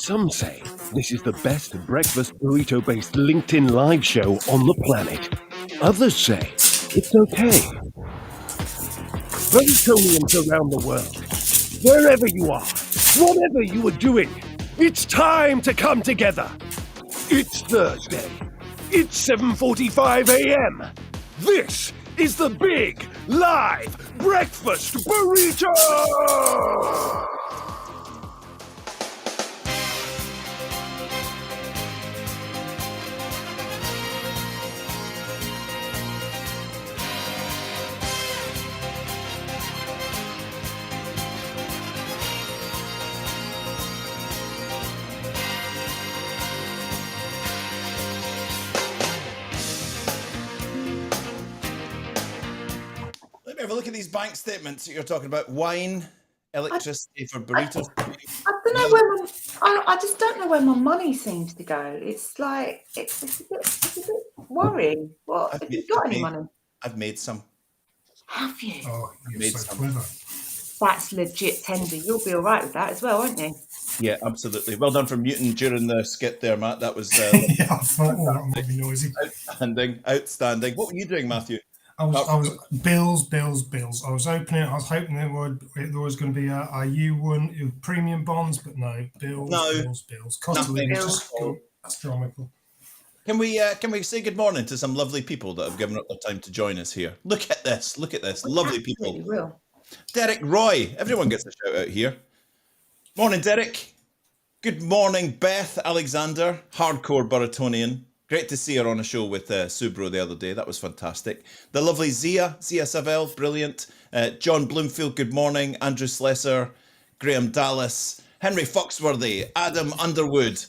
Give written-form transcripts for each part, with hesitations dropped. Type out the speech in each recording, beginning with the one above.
Some say this is the best breakfast burrito-based LinkedIn live show on the planet. Others say it's okay. Burritonians around the world, wherever you are, whatever you are doing, it's time to come together. It's Thursday. It's 7:45 a.m. This is the big live breakfast burrito! Have a look at these bank statements that you're talking about. Wine, electricity for burritos. I don't know where I just don't know where my money seems to go. It's like it's a bit worrying. What have you got any money? I've made some. Have you? Oh, you're so clever. That's legit tender. You'll be all right with that as well, won't you? Yeah, absolutely. Well done for muting during the skit there, Matt. That was yeah, I thought that might be noisy. Outstanding. What were you doing, Matthew? I was bills. I was hoping there was going to be a U1 premium bonds, but no, bills. Cost of living is just astronomical. Can we say good morning to some lovely people that have given up their time to join us here? Look at this. Lovely people. Will. Derek Roy. Everyone gets a shout out here. Morning, Derek. Good morning, Beth Alexander, hardcore Burritonian. Great to see her on a show with Subro the other day. That was fantastic. The lovely Zia Savelle, brilliant. John Bloomfield, good morning. Andrew Slesser, Graham Dallas, Henry Foxworthy, Adam Underwood.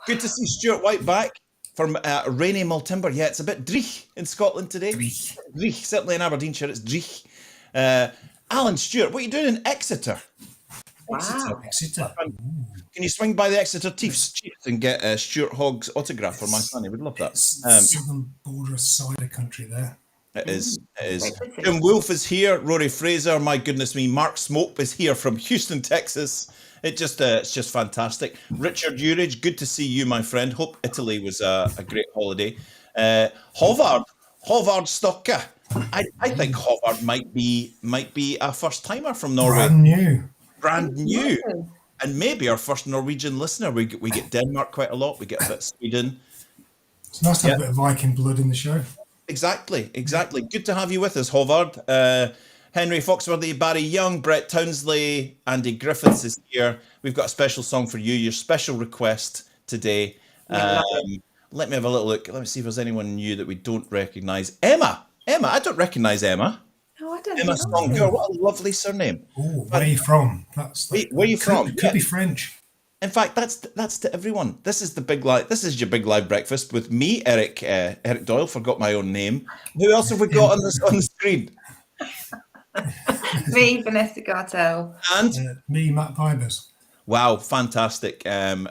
Good to see Stuart White back from rainy Maltimber. Yeah, it's a bit dreich in Scotland today. Dreich. Certainly in Aberdeenshire, it's dreich. Alan Stewart, what are you doing in Exeter? Wow. Exeter. Can you swing by the Exeter Chiefs and get Stuart Hogg's autograph for my son? He would love that. Southern border cider country there. It is. Jim Wolf is here. Rory Fraser. My goodness me. Mark Smope is here from Houston, Texas. It's just fantastic. Richard Urage, good to see you, my friend. Hope Italy was a great holiday. Hovard Stocka. I think Hovard might be a first timer from Norway. Brand new. And maybe our first Norwegian listener. We get Denmark quite a lot. We get a bit of Sweden. It's nice to have a bit of Viking blood in the show. Exactly. Good to have you with us, Hovard. Henry Foxworthy, Barry Young, Brett Townsley, Andy Griffiths is here. We've got a special song for you, your special request today. Let me have a little look. Let me see if there's anyone new that we don't recognise. Emma, I don't recognise Emma. No, I don't. Emma Songgur, what a lovely surname. Oh, where are you from? Where are you from? Could be French. In fact, that's to everyone. This is your big live breakfast with me, Eric Doyle. Forgot my own name. Who else have we got on the screen? Me, Vanessa Gartel. And me, Matt Pybus. Wow, fantastic.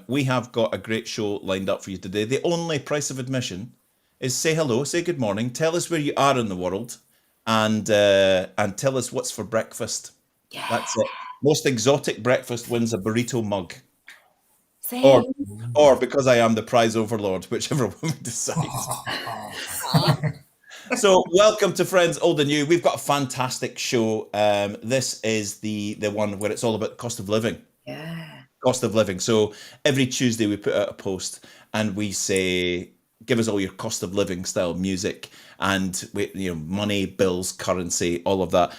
We have got a great show lined up for you today. The only price of admission is say hello, say good morning, tell us where you are in the world, and tell us what's for breakfast. Yeah. That's it. Most exotic breakfast wins a burrito mug. Same. Or because I am the prize overlord, whichever one we decide. So welcome to Friends Old and New. We've got a fantastic show. This is the one where it's all about cost of living. Yeah. Cost of living. So every Tuesday we put out a post and we say, give us all your cost of living style music and money, bills, currency, all of that.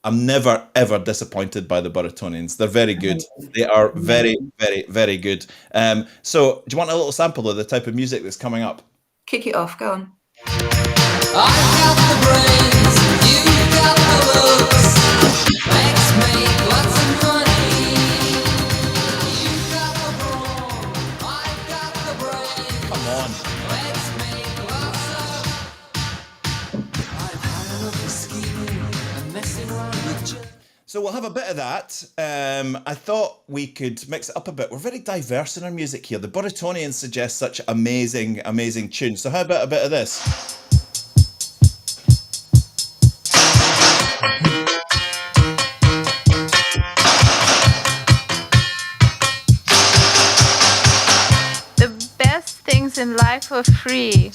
I'm never, ever disappointed by the Burritonians. They're very good. They are very, very, very good. So do you want a little sample of the type of music that's coming up? Kick it off. Go on. I've got the brains, you've got the looks. Let's make lots of money. You've got the brawn, I've got the brain. Come on. Let's make lots of. I've had enough of scheming and messing around with you. So we'll have a bit of that. I thought we could mix it up a bit. We're very diverse in our music here. The Burritonians suggest such amazing, amazing tunes. So how about a bit of this? things in life for free,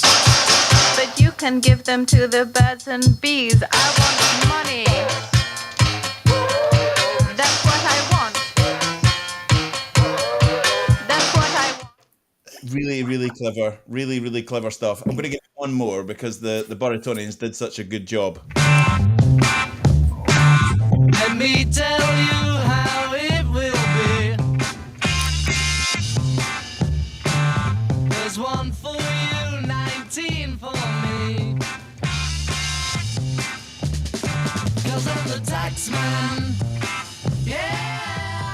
but you can give them to the birds and bees. I want money. That's what I want. That's what I want. Really, really clever. Really, really clever stuff. I'm going to give you one more because the Burritonians did such a good job. Let me tell you how it will be. There's one for you, 19 for me. 'Cause I'm the tax man. Yeah,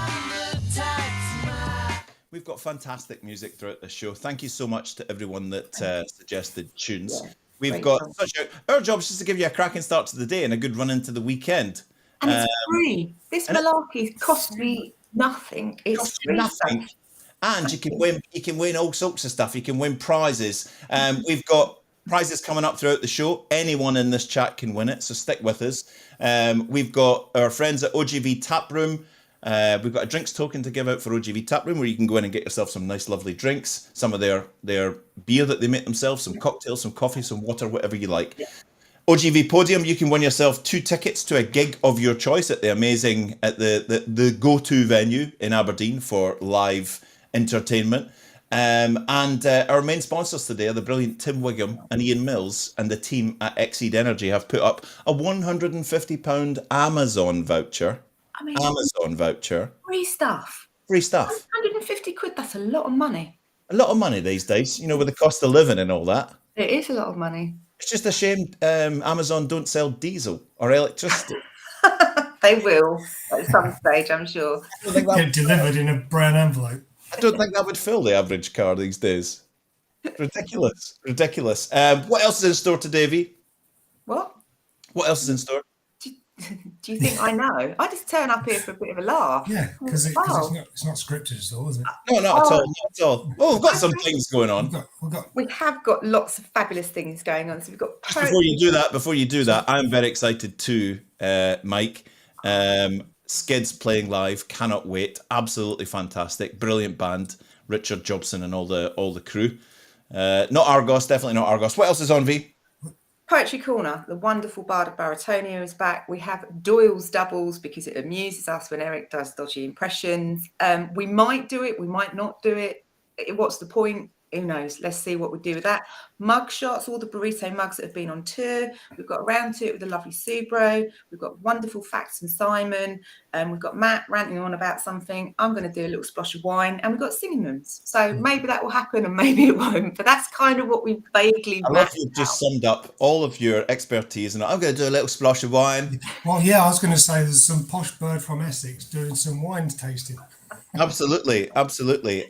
I'm the tax man. We've got fantastic music throughout the show. Thank you so much to everyone that suggested tunes. Yeah, We've great got job. our job is just to give you a cracking start to the day and a good run into the weekend. And it's free. This and it- malarkey costs me nothing. It's Costs you free nothing. stuff. And you can win all sorts of stuff. You can win prizes. We've got prizes coming up throughout the show. Anyone in this chat can win it, so stick with us. We've got our friends at OGV Tap Room. We've got a drinks token to give out for OGV Tap Room, where you can go in and get yourself some nice, lovely drinks. Some of their beer that they make themselves, some cocktails, some coffee, some water, whatever you like. Yeah. OGV Podium, you can win yourself 2 tickets to a gig of your choice at the go-to venue in Aberdeen for live entertainment. And our main sponsors today are the brilliant Tim Wiggum and Ian Mills, and the team at Exceed Energy have put up a £150 Amazon voucher. I mean, Amazon voucher. free stuff. Free stuff. 150 quid, that's a lot of money. A lot of money these days, with the cost of living and all that. It is a lot of money. It's just a shame Amazon don't sell diesel or electricity. They will at some stage, I'm sure. Get delivered in a brown envelope. I don't think that would fill the average car these days. Ridiculous. Ridiculous. What else is in store today, V? What? What else is in store? Do you think I know? I just turn up here for a bit of a laugh. Yeah, because it's not scripted at all, is it? No, not at all. Not at all. Oh, we've got some things going on. We have got lots of fabulous things going on. So we've got Just before you do that, I'm very excited too, Mike. Skids playing live, cannot wait. Absolutely fantastic, brilliant band. Richard Jobson and all the crew. Not Argos, definitely not Argos. What else is on, V? Poetry Corner, the wonderful Bard of Baritonia is back. We have Doyle's Doubles because it amuses us when Eric does dodgy impressions. We might do it, we might not do it. What's the point? Who knows? Let's see what we do with that. Mug shots, all the Burrito mugs that have been on tour. We've got around to it with the lovely Subro. We've got wonderful facts from Simon. We've got Matt ranting on about something. I'm going to do a little splash of wine. And we've got singing rooms. So maybe that will happen and maybe it won't. But that's kind of what we vaguely I love you've just summed up all of your expertise. And I'm going to do a little splash of wine. Well, yeah, I was going to say there's some posh bird from Essex doing some wine tasting. Absolutely. Absolutely.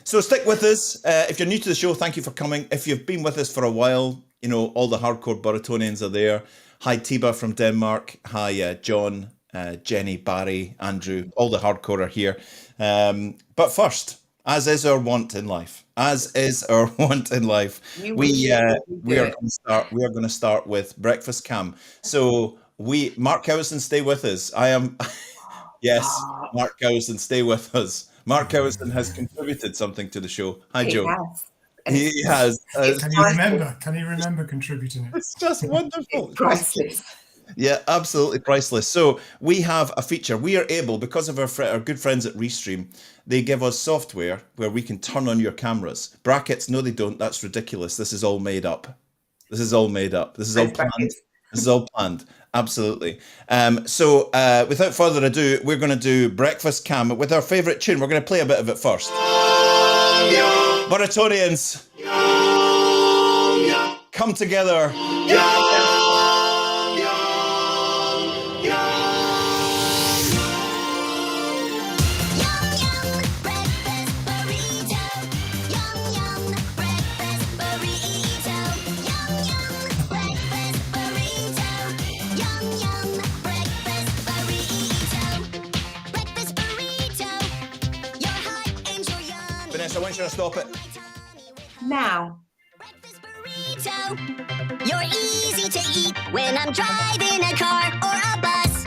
So stick with us. If you're new to the show, thank you for coming. If you've been with us for a while, all the hardcore Burritonians are there. Hi, Tiba from Denmark. Hi, John, Jenny, Barry, Andrew. All the hardcore are here. But first, as is our want in life, we are going to start with breakfast cam. So Mark Howison, stay with us. Yes, Mark Howison, stay with us. Mark Howison has contributed something to the show. Hi, Joe. He has. Can you remember contributing it? It's just wonderful. It's priceless. Yeah, absolutely priceless. So we have a feature. We are able, because of our good friends at Restream, they give us software where we can turn on your cameras. Brackets, no, they don't. That's ridiculous. This is all made up. This is all planned. This is all planned. Absolutely. So without further ado, we're going to do Breakfast Cam with our favourite tune. We're going to play a bit of it first. Burritonians, come together. Vanessa, when should I stop it? Now. Breakfast burrito. You're easy to eat when I'm driving a car or a bus.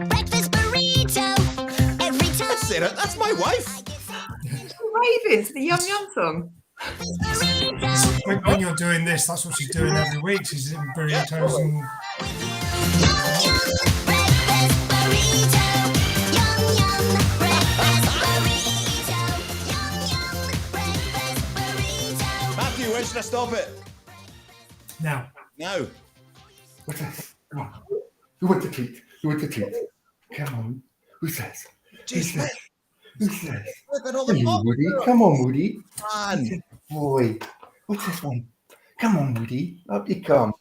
Breakfast burrito. Every time. That's Sarah. That's my wife. Raving to the Yum Yum song. When you're doing this, that's what she's doing every week. She's eating burritos and Matthew, when should I stop it? now. What's this? Come on. Who wants a treat? Who wants a treat? Come on. Who says? Who says? Who says? Hello, Woody. Come on, Woody. Man. Boy. What's this one? Come on, Woody. Up you come.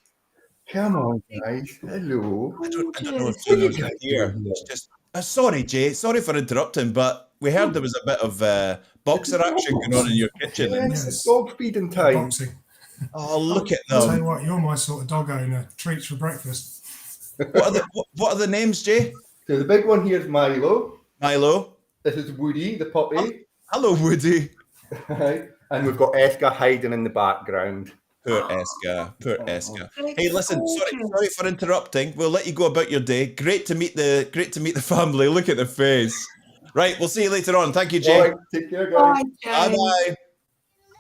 Come on, guys. Hello. I don't know if you can hear. It's just, sorry, Jay. Sorry for interrupting, but we heard there was a bit of boxer action going on in your kitchen. Yes, it's dog feeding time. Boxing. Oh, look at I'll tell them. you what, you're my sort of dog owner. Treats for breakfast. What are the names, Jay? So the big one here is Milo. Milo. This is Woody, the puppy. Hello, Woody. And we've got Eska hiding in the background. Poor Eska. Poor Eska. Hey, listen. Sorry for interrupting. We'll let you go about your day. Great to meet the family. Look at the face. Right. We'll see you later on. Thank you, Jay. All right, take care, guys. Bye bye.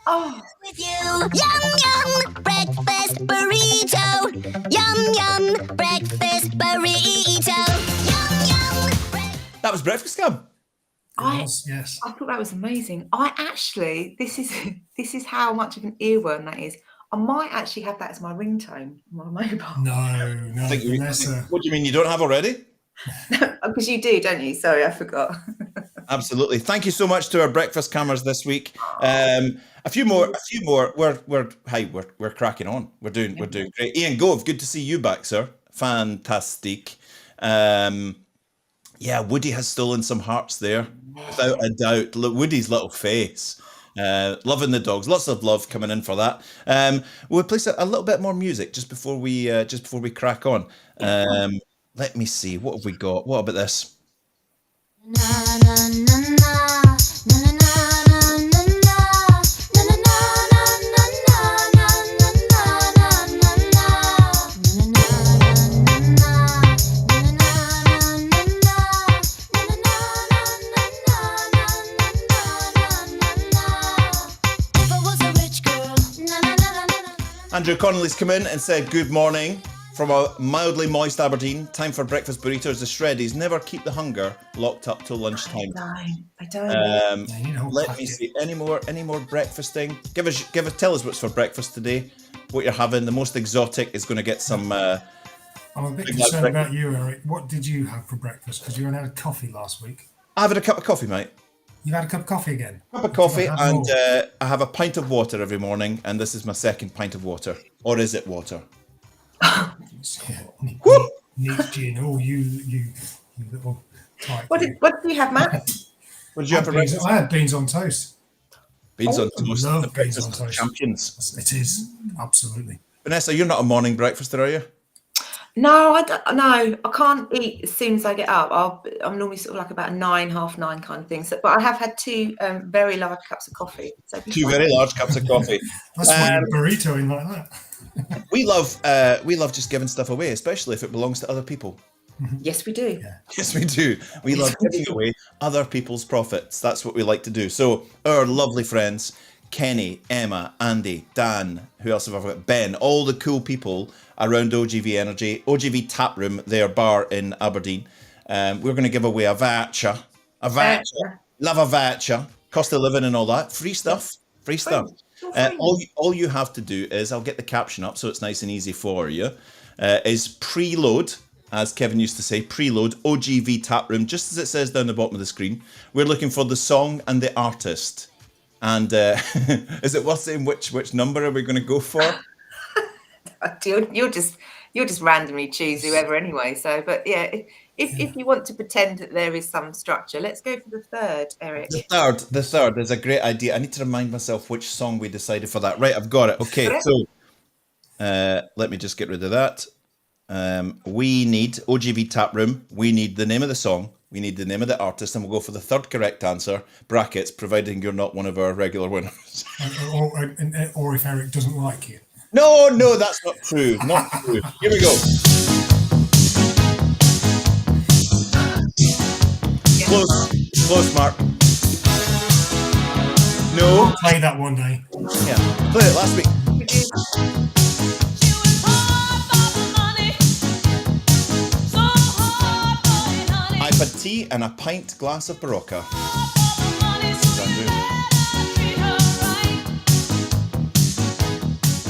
Oh, With you, yum yum, breakfast burrito. Yum yum, breakfast burrito. Yum yum. That was Breakfast Club. Yes. I thought that was amazing. I actually, this is how much of an earworm that is. I might actually have that as my ringtone on my mobile. No, Vanessa. What do you mean you don't have already? Because you do, don't you? Sorry, I forgot. Absolutely. Thank you so much to our breakfast cameras this week. A few more. We're cracking on. We're doing great. Ian Gove, good to see you back, sir. Fantastic. Yeah, Woody has stolen some hearts there, without a doubt. Look, Woody's little face. Loving the dogs. Lots of love coming in for that. We'll play a little bit more music just before we crack on. Let me see. What have we got? What about this? Andrew Connolly's come in and said good morning from a mildly moist Aberdeen. Time for breakfast burritos. The shreddies never keep the hunger locked up till lunchtime. I don't. Let me see. Any more breakfasting? Tell us what's for breakfast today. What you're having. The most exotic is going to get some. I'm a bit concerned about you, Eric. What did you have for breakfast? Because you only had coffee last week. I've had a cup of coffee, mate. You've had a cup of coffee again? Cup of coffee, and I have a pint of water every morning, and this is my second pint of water. Or is it water? Neat gin. Oh, you little type. What did you have, Matt? What did you have for breakfast? I had beans on toast. Beans on toast. I love The beans on breakfast of toast. champions. It is, absolutely. Vanessa, you're not a morning breakfaster, are you? No, I can't eat as soon as I get up. I'm normally sort of like about 9, half 9 kind of thing. So, but I have had 2 very large cups of coffee. So 2 very large cups of coffee. That's why you're burritoing like that. We love just giving stuff away, especially if it belongs to other people. Yes, we do. Yeah. Yes, we do. We love giving away other people's profits. That's what we like to do. So our lovely friends, Kenny, Emma, Andy, Dan, who else have I got? Ben, all the cool people around OGV Energy, OGV Tap Room, their bar in Aberdeen. We're going to give away a voucher. Love a voucher. Cost of living and all that. Free stuff. All you have to do is, I'll get the caption up so it's nice and easy for you, is preload, as Kevin used to say, preload OGV Tap Room, just as it says down the bottom of the screen. We're looking for the song and the artist. And is it worth saying which number are we going to go for? You'll just randomly choose whoever anyway. So, but yeah, if you want to pretend that there is some structure, let's go for the 3rd, Eric. The third is a great idea. I need to remind myself which song we decided for that. Right, I've got it. Okay, so let me just get rid of that. We need OGV Tap Room. We need the name of the song. We need the name of the artist, and we'll go for the 3rd correct answer, brackets, providing you're not one of our regular winners. or if Eric doesn't like you. No, that's not true. Not true. Here we go. Close, Mark. No. We'll play that one day. Yeah, played it last week. I've had tea and a pint glass of Barocca.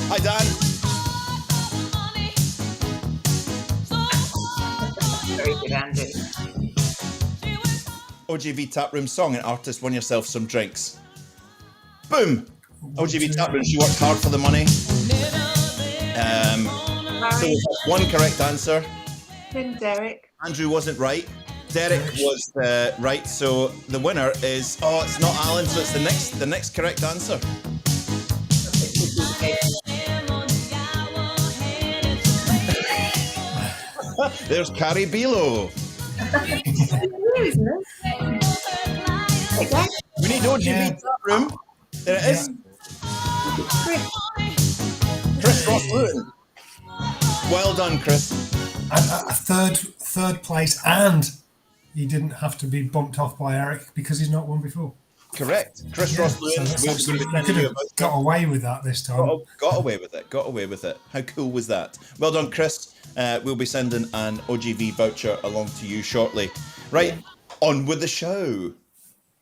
Hi, Dan. Very good, Andy. OGV Taproom song and artist, won yourself some drinks. Boom! OGV Taproom, she worked hard for the money. So we have one correct answer. Then Derek. Andrew wasn't right. Derek was right. So the winner is it's not Alan. So it's the next correct answer. There's Carrie Bilo. We need OGV Taproom. There it is. Chris Ross Lewin. Well done, Chris. A third place, and he didn't have to be bumped off by Eric because he's not won before. Correct. Chris Ross Lewin. So you could have got away with that this time. Got away with it. Got away with it. How cool was that? Well done, Chris. We'll be sending an OGV voucher along to you shortly. Right, on with the show.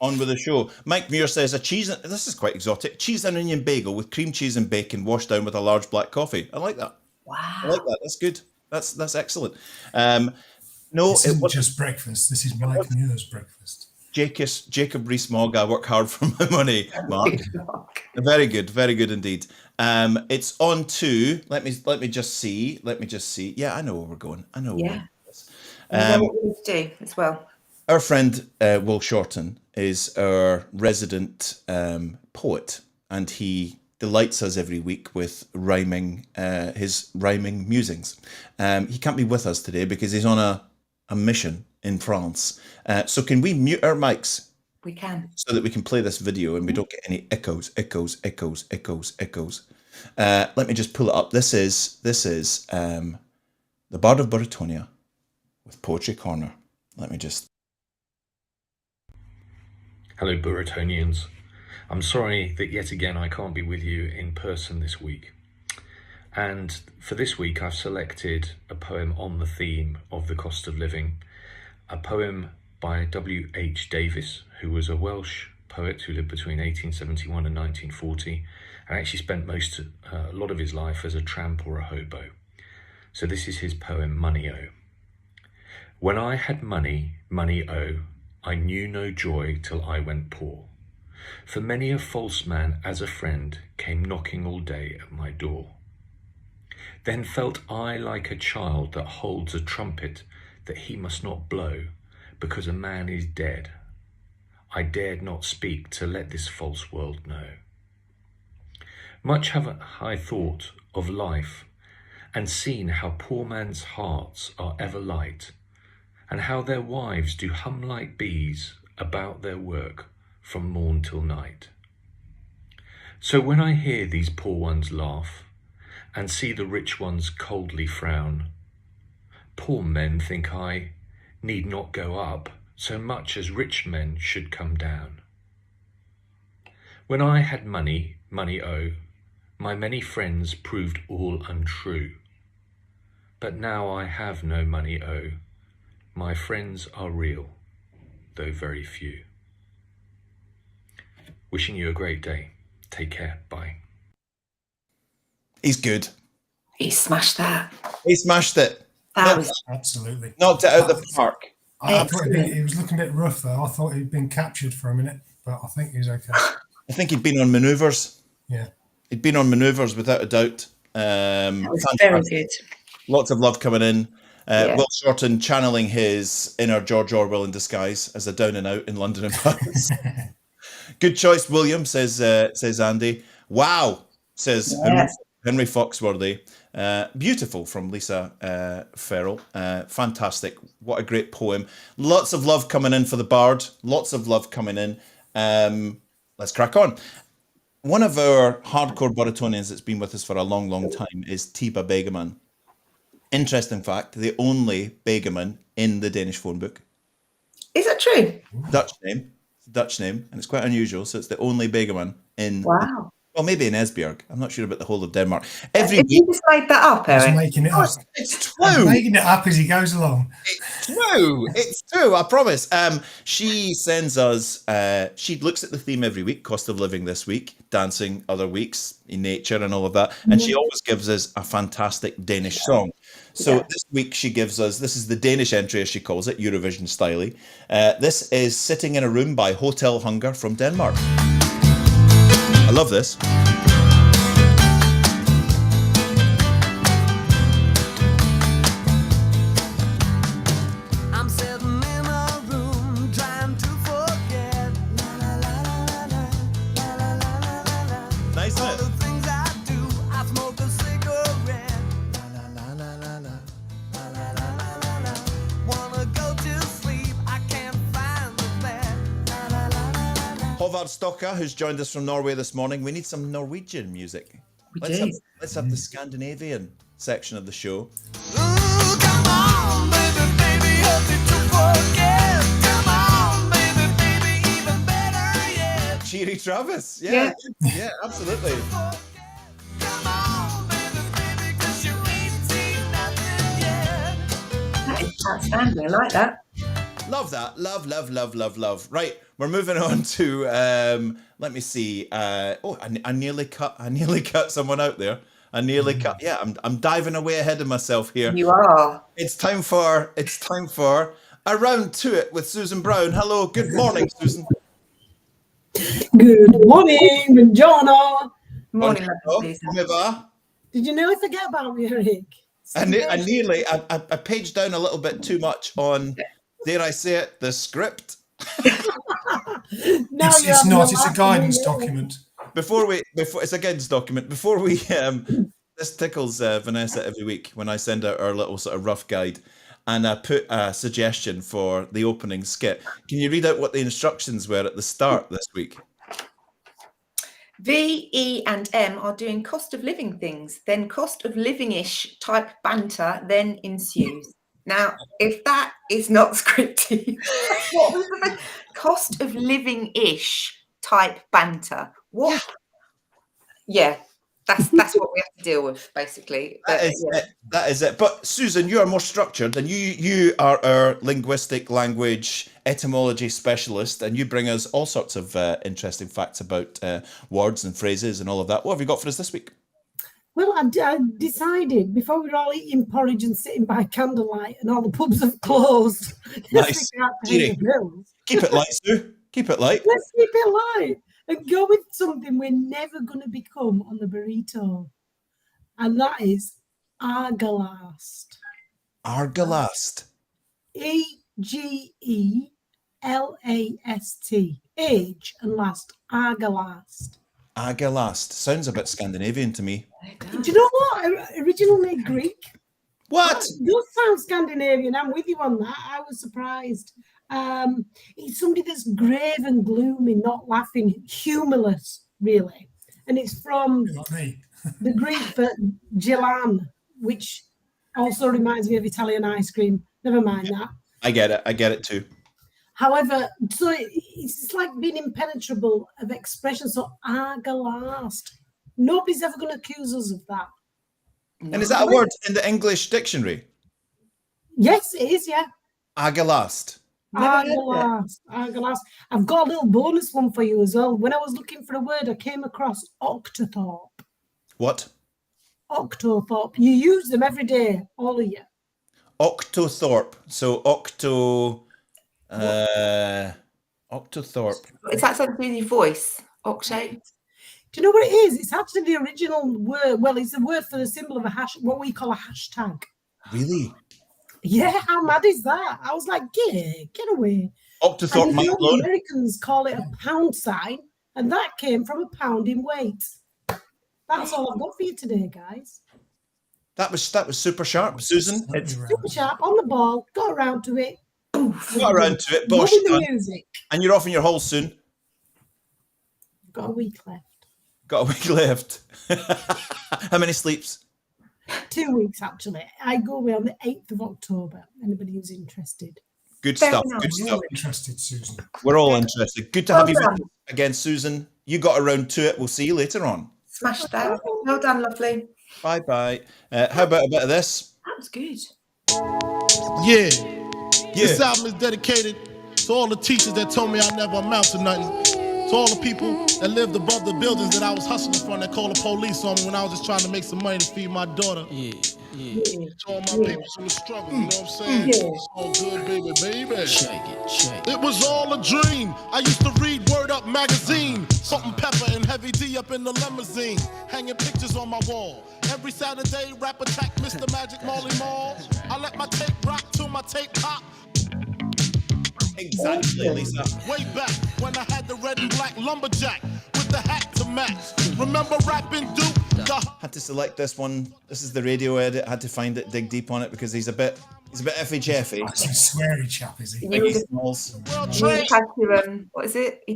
On with the show. Mike Muir says this is quite exotic, cheese and onion bagel with cream cheese and bacon washed down with a large black coffee. I like that. Wow. I like that. That's good. That's excellent. No, this isn't just breakfast. This is Mike Muir's breakfast. Jacob Rees-Mogg, I work hard for my money, Mark. Very good indeed. It's on to let me just see. Yeah, I know where we're going. I know. Yeah. What we need to do as well. Our friend Will Shorten is our resident poet, and he delights us every week with rhyming his rhyming musings. He can't be with us today because he's on a mission in France. So can we mute our mics? We can. So that we can play this video and we don't get any echoes. Let me just pull it up. This is the Bard of Burritonia with Poetry Corner. Let me just... Hello, Burritonians. I'm sorry that yet again I can't be with you in person this week. And for this week, I've selected a poem on the theme of the cost of living, a poem by W.H. Davis, who was a Welsh poet who lived between 1871 and 1940, and actually spent a lot of his life as a tramp or a hobo. So this is his poem, Money-O. When I had money, money-O, I knew no joy till I went poor. For many a false man as a friend came knocking all day at my door. Then felt I like a child that holds a trumpet that he must not blow, because a man is dead. I dared not speak to let this false world know. Much have I thought of life, and seen how poor men's hearts are ever light, and how their wives do hum like bees about their work from morn till night. So when I hear these poor ones laugh, and see the rich ones coldly frown, poor men, think I, need not go up so much as rich men should come down. When I had money, money-O, my many friends proved all untrue. But now I have no money-O, my friends are real, though very few. Wishing you a great day. Take care. Bye. He's good. He smashed that. He smashed it. Absolutely. Knocked it out of the park. I thought he was looking a bit rough though. I thought he'd been captured for a minute, but I think he's okay. I think he'd been on manoeuvres. Yeah. He'd been on manoeuvres without a doubt. That was very good. Lots of love coming in. Will Shorten channeling his inner George Orwell in disguise as a down and out in London and Paris. Good choice, William, says Andy. Wow, says Henry Foxworthy. Beautiful from Lisa Farrell. Fantastic. What a great poem. Lots of love coming in for the Bard. Lots of love coming in. Let's crack on. One of our hardcore Burritonians that's been with us for a long, long time is Tiba Begeman. Interesting fact, the only Begeman in the Danish phone book. Is that true? Dutch name. It's a Dutch name, and it's quite unusual. So it's the only Begeman in. Wow. Well, maybe in Esbjerg. I'm not sure about the whole of Denmark. Every Have week, you just made that up, He's Eric? making it up. it's He's true. making it up as he goes along. It's true. I promise. She sends us. She looks at the theme every week. Cost of living this week, dancing other weeks, in nature, and all of that. And she always gives us a fantastic Danish song. So this week she gives us. This is the Danish entry, as she calls it, Eurovision style. This is "Sitting in a Room" by Hotel Hunger from Denmark. I love this. I'm sitting in a room trying to forget. Nice, isn't All it? the things I do, I smoke a cigarette. Wanna go to sleep, I can't find the bed. Håvard Stokka, who's joined us from Norway this morning. We need some Norwegian music. Let's have the Scandinavian section of the show. Ooh, come on, baby, baby, help me to forget. Come on, baby, baby, even better yet. Cheery Travis. Yeah, absolutely. Come on, baby, baby, 'cause you ain't seen nothing yet. That is outstanding. I like that. Love that. Love. Right, we're moving on to let me see. I nearly cut someone out there. I nearly cut. Yeah, I'm diving away ahead of myself here. You are. It's time for a round to it with Susan Brown. Hello, good morning, Susan. Good morning, buongiorno. Morning, Oh, Susan. come here. Did you nearly forget about me, Eric? I nearly, I paged down a little bit too much on, dare I say it, the script. Now you It's have not. no It's a laugh guidance at me. document. Before it's a guidance document. Before we, this tickles Vanessa every week when I send out our little sort of rough guide, and I put a suggestion for the opening skit. Can you read out what the instructions were at the start this week? V, E, and M are doing cost of living things, then cost of living-ish type banter then ensues. Now, if that is not scripted, what was the cost of living-ish type banter? What? Yeah, that's what we have to deal with, basically. That is it. But Susan, you are more structured, and you are our linguistic language etymology specialist, and you bring us all sorts of interesting facts about words and phrases and all of that. What have you got for us this week? Well, I decided before we were all eating porridge and sitting by candlelight and all the pubs have closed. Nice. We can't pay the bills. Keep it light, Sue. Keep it light. Let's keep it light and go with something we're never going to become on the burrito. And that is argalast. Argalast. Egelast. Age and last. Argalast. Argalast. Sounds a bit Scandinavian to me. Do you know what? Originally Greek. What? It does sound Scandinavian. I'm with you on that. I was surprised. It's somebody that's grave and gloomy, not laughing, humorless, really. And it's from Like me. the Greek for gelan, which also reminds me of Italian ice cream. Never mind that. I get it too. However, so it's like being impenetrable of expression. So argalast. Nobody's ever going to accuse us of that. And is that a word in the English dictionary? Yes, it is, yeah. Argalast. Argalast. I've got a little bonus one for you as well. When I was looking for a word, I came across octothorpe. What? Octothorpe. You use them every day, all of you. Octothorpe. So Octothorpe. Is that something with your voice? Octave? Do you know what it is? It's actually the original word. Well, it's a word for the symbol of a hash, what we call a hashtag. Really? Yeah, how mad is that? I was like, get away. Octothorpe And mind the blown. Americans call it a pound sign, and that came from a pound in weight. That's all I've got for you today, guys. That was super sharp, Susan. It's Super sharp, on the ball, got around to it. got around to it. Bosh Loving the done. music. And you're off in your hole soon. Got a week left. Got a week left. How many sleeps? 2 weeks, actually. I go away on the 8th of October. Anybody who's interested. Good Very stuff. nice. Good We're stuff. all interested, Susan. We're all interested. Good to Well have you with done. us again, Susan. You got around to it. We'll see you later on. Smashed that. Well done, lovely. Bye-bye. How about a bit of this? That was good. Yeah. Yeah. This album is dedicated to all the teachers that told me I never amount to nothing. To all the people that lived above the buildings that I was hustling from that called the police on me when I was just trying to make some money to feed my daughter. To all my people from the struggle, you know what I'm saying? It's all good, baby. Shake it. It was all a dream. I used to read Word Up magazine. Salt and Pepper and Heavy D up in the limousine. Hanging pictures on my wall. Every Saturday, rap attack Mr. Magic Molly Mall. I let my tape rock till my tape pop. Exactly, Lisa. Way back when I had the red and black lumberjack with the hat to match. Remember rapping Duke? Had to select this one. This is the radio edit. Had to find it, dig deep on it because he's a bit effy jeffy. He's a sweary chap, is he? You would have had to, what is it? He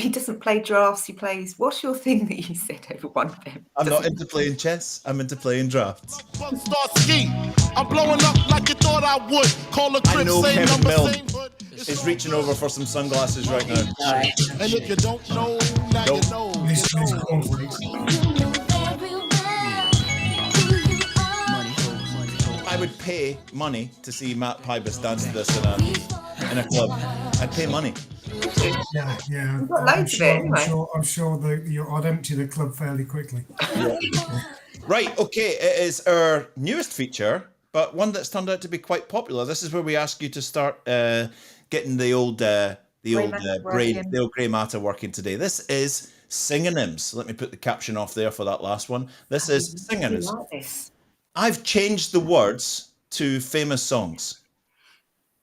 doesn't play drafts, he plays, what's your thing that you said over one of them? I'm not into playing chess. I'm into playing drafts. Start ski. I'm blowing up like you thought I would. Call a I crib, know same Kevin number, Milne same hood. is reaching over for some sunglasses right now. And if you don't know, now Nope. you know. This is cornflakes. I would pay money to see Matt Pybus dance to this in a club. I'd pay money. Yeah. We've got loads of it anyway. I'm sure that I'd empty the club fairly quickly. Right, okay, it is our newest feature, but one that's turned out to be quite popular. This is where we ask you to start getting the old grey matter working today. This is synonyms. Let me put the caption off there for that last one. This is synonyms. I've changed the words to famous songs,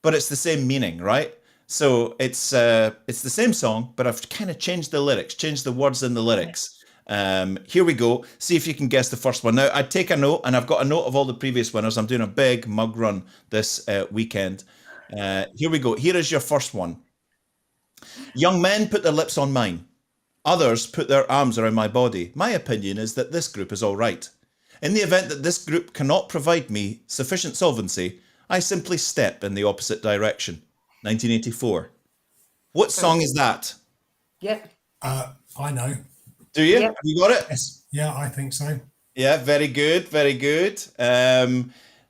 but it's the same meaning, right? So it's the same song, but I've kind of changed the lyrics, changed the words in the lyrics. Here we go. See if you can guess the first one. Now, I take a note, and I've got a note of all the previous winners. I'm doing a big mug run this weekend. Here we go. Here is your first one. Young men put their lips on mine. Others put their arms around my body. My opinion is that this group is all right. In the event that this group cannot provide me sufficient solvency, I simply step in the opposite direction. 1984. What song is that? Yep. I know. Do you? Yep. Have you got it? Yes. Yeah, I think so. Yeah, very good, very good.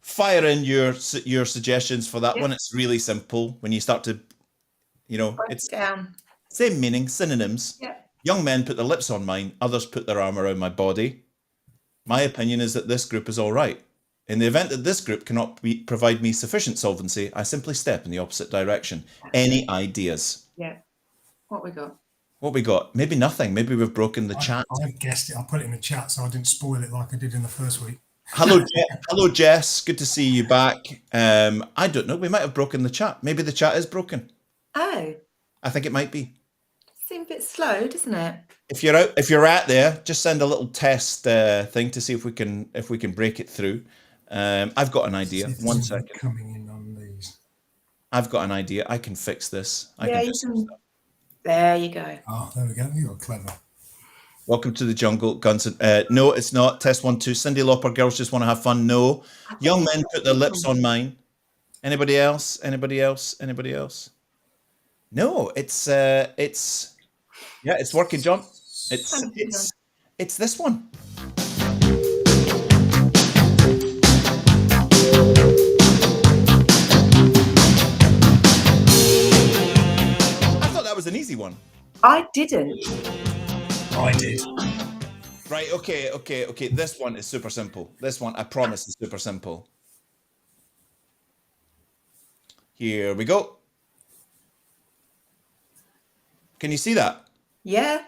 Fire in your suggestions for that one. It's really simple. When you start to, it's down. Same meaning, synonyms. Yeah. Young men put their lips on mine. Others put their arm around my body. My opinion is that this group is all right. In the event that this group cannot provide me sufficient solvency, I simply step in the opposite direction. Any ideas? Yeah. What we got? What we got? Maybe nothing. Maybe we've broken the chat. I've guessed it. I put it in the chat so I didn't spoil it like I did in the first week. Hello, Jess. Good to see you back. I don't know. We might have broken the chat. Maybe the chat is broken. Oh. I think it might be. Seems a bit slow, doesn't it? If you're out there, just send a little test thing to see if we can break it through. I've got an idea. 1 second. Coming in on these. I've got an idea. I can fix this. There you go. Oh, there we go. You're clever. Welcome to the jungle, Guns. No, it's not. Test 1, 2. Cyndi Lauper. Girls just want to have fun. No. Young men put their lips on mine. Anybody else? Anybody else? Anybody else? No. It's working, John. It's this one. I thought that was an easy one. I didn't. I did. Right, okay. This one is super simple. This one, I promise, is super simple. Here we go. Can you see that? Yeah.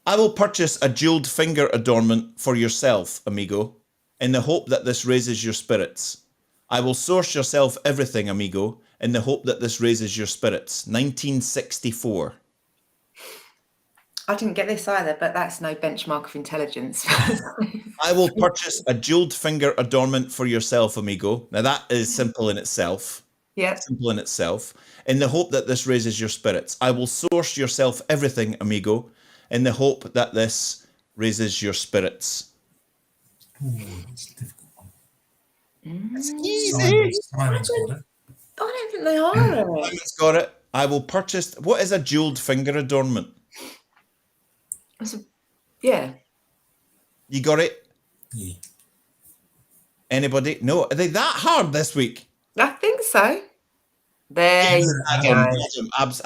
I will purchase a jeweled finger adornment for yourself, amigo, in the hope that this raises your spirits. I will source yourself everything, amigo, in the hope that this raises your spirits. 1964. I didn't get this either, but that's no benchmark of intelligence. I will purchase a jeweled finger adornment for yourself, amigo. Now that is simple in itself. Yeah. Simple in itself. In the hope that this raises your spirits. I will source yourself everything, amigo, in the hope that this raises your spirits. Ooh, it's a difficult one. It's easy. Simon's got it. I don't think they are. Simon's got it. I will purchase. What is a jeweled finger adornment? Yeah. You got it? Yeah. Anybody? No. Are they that hard this week? I think so. There you Adam,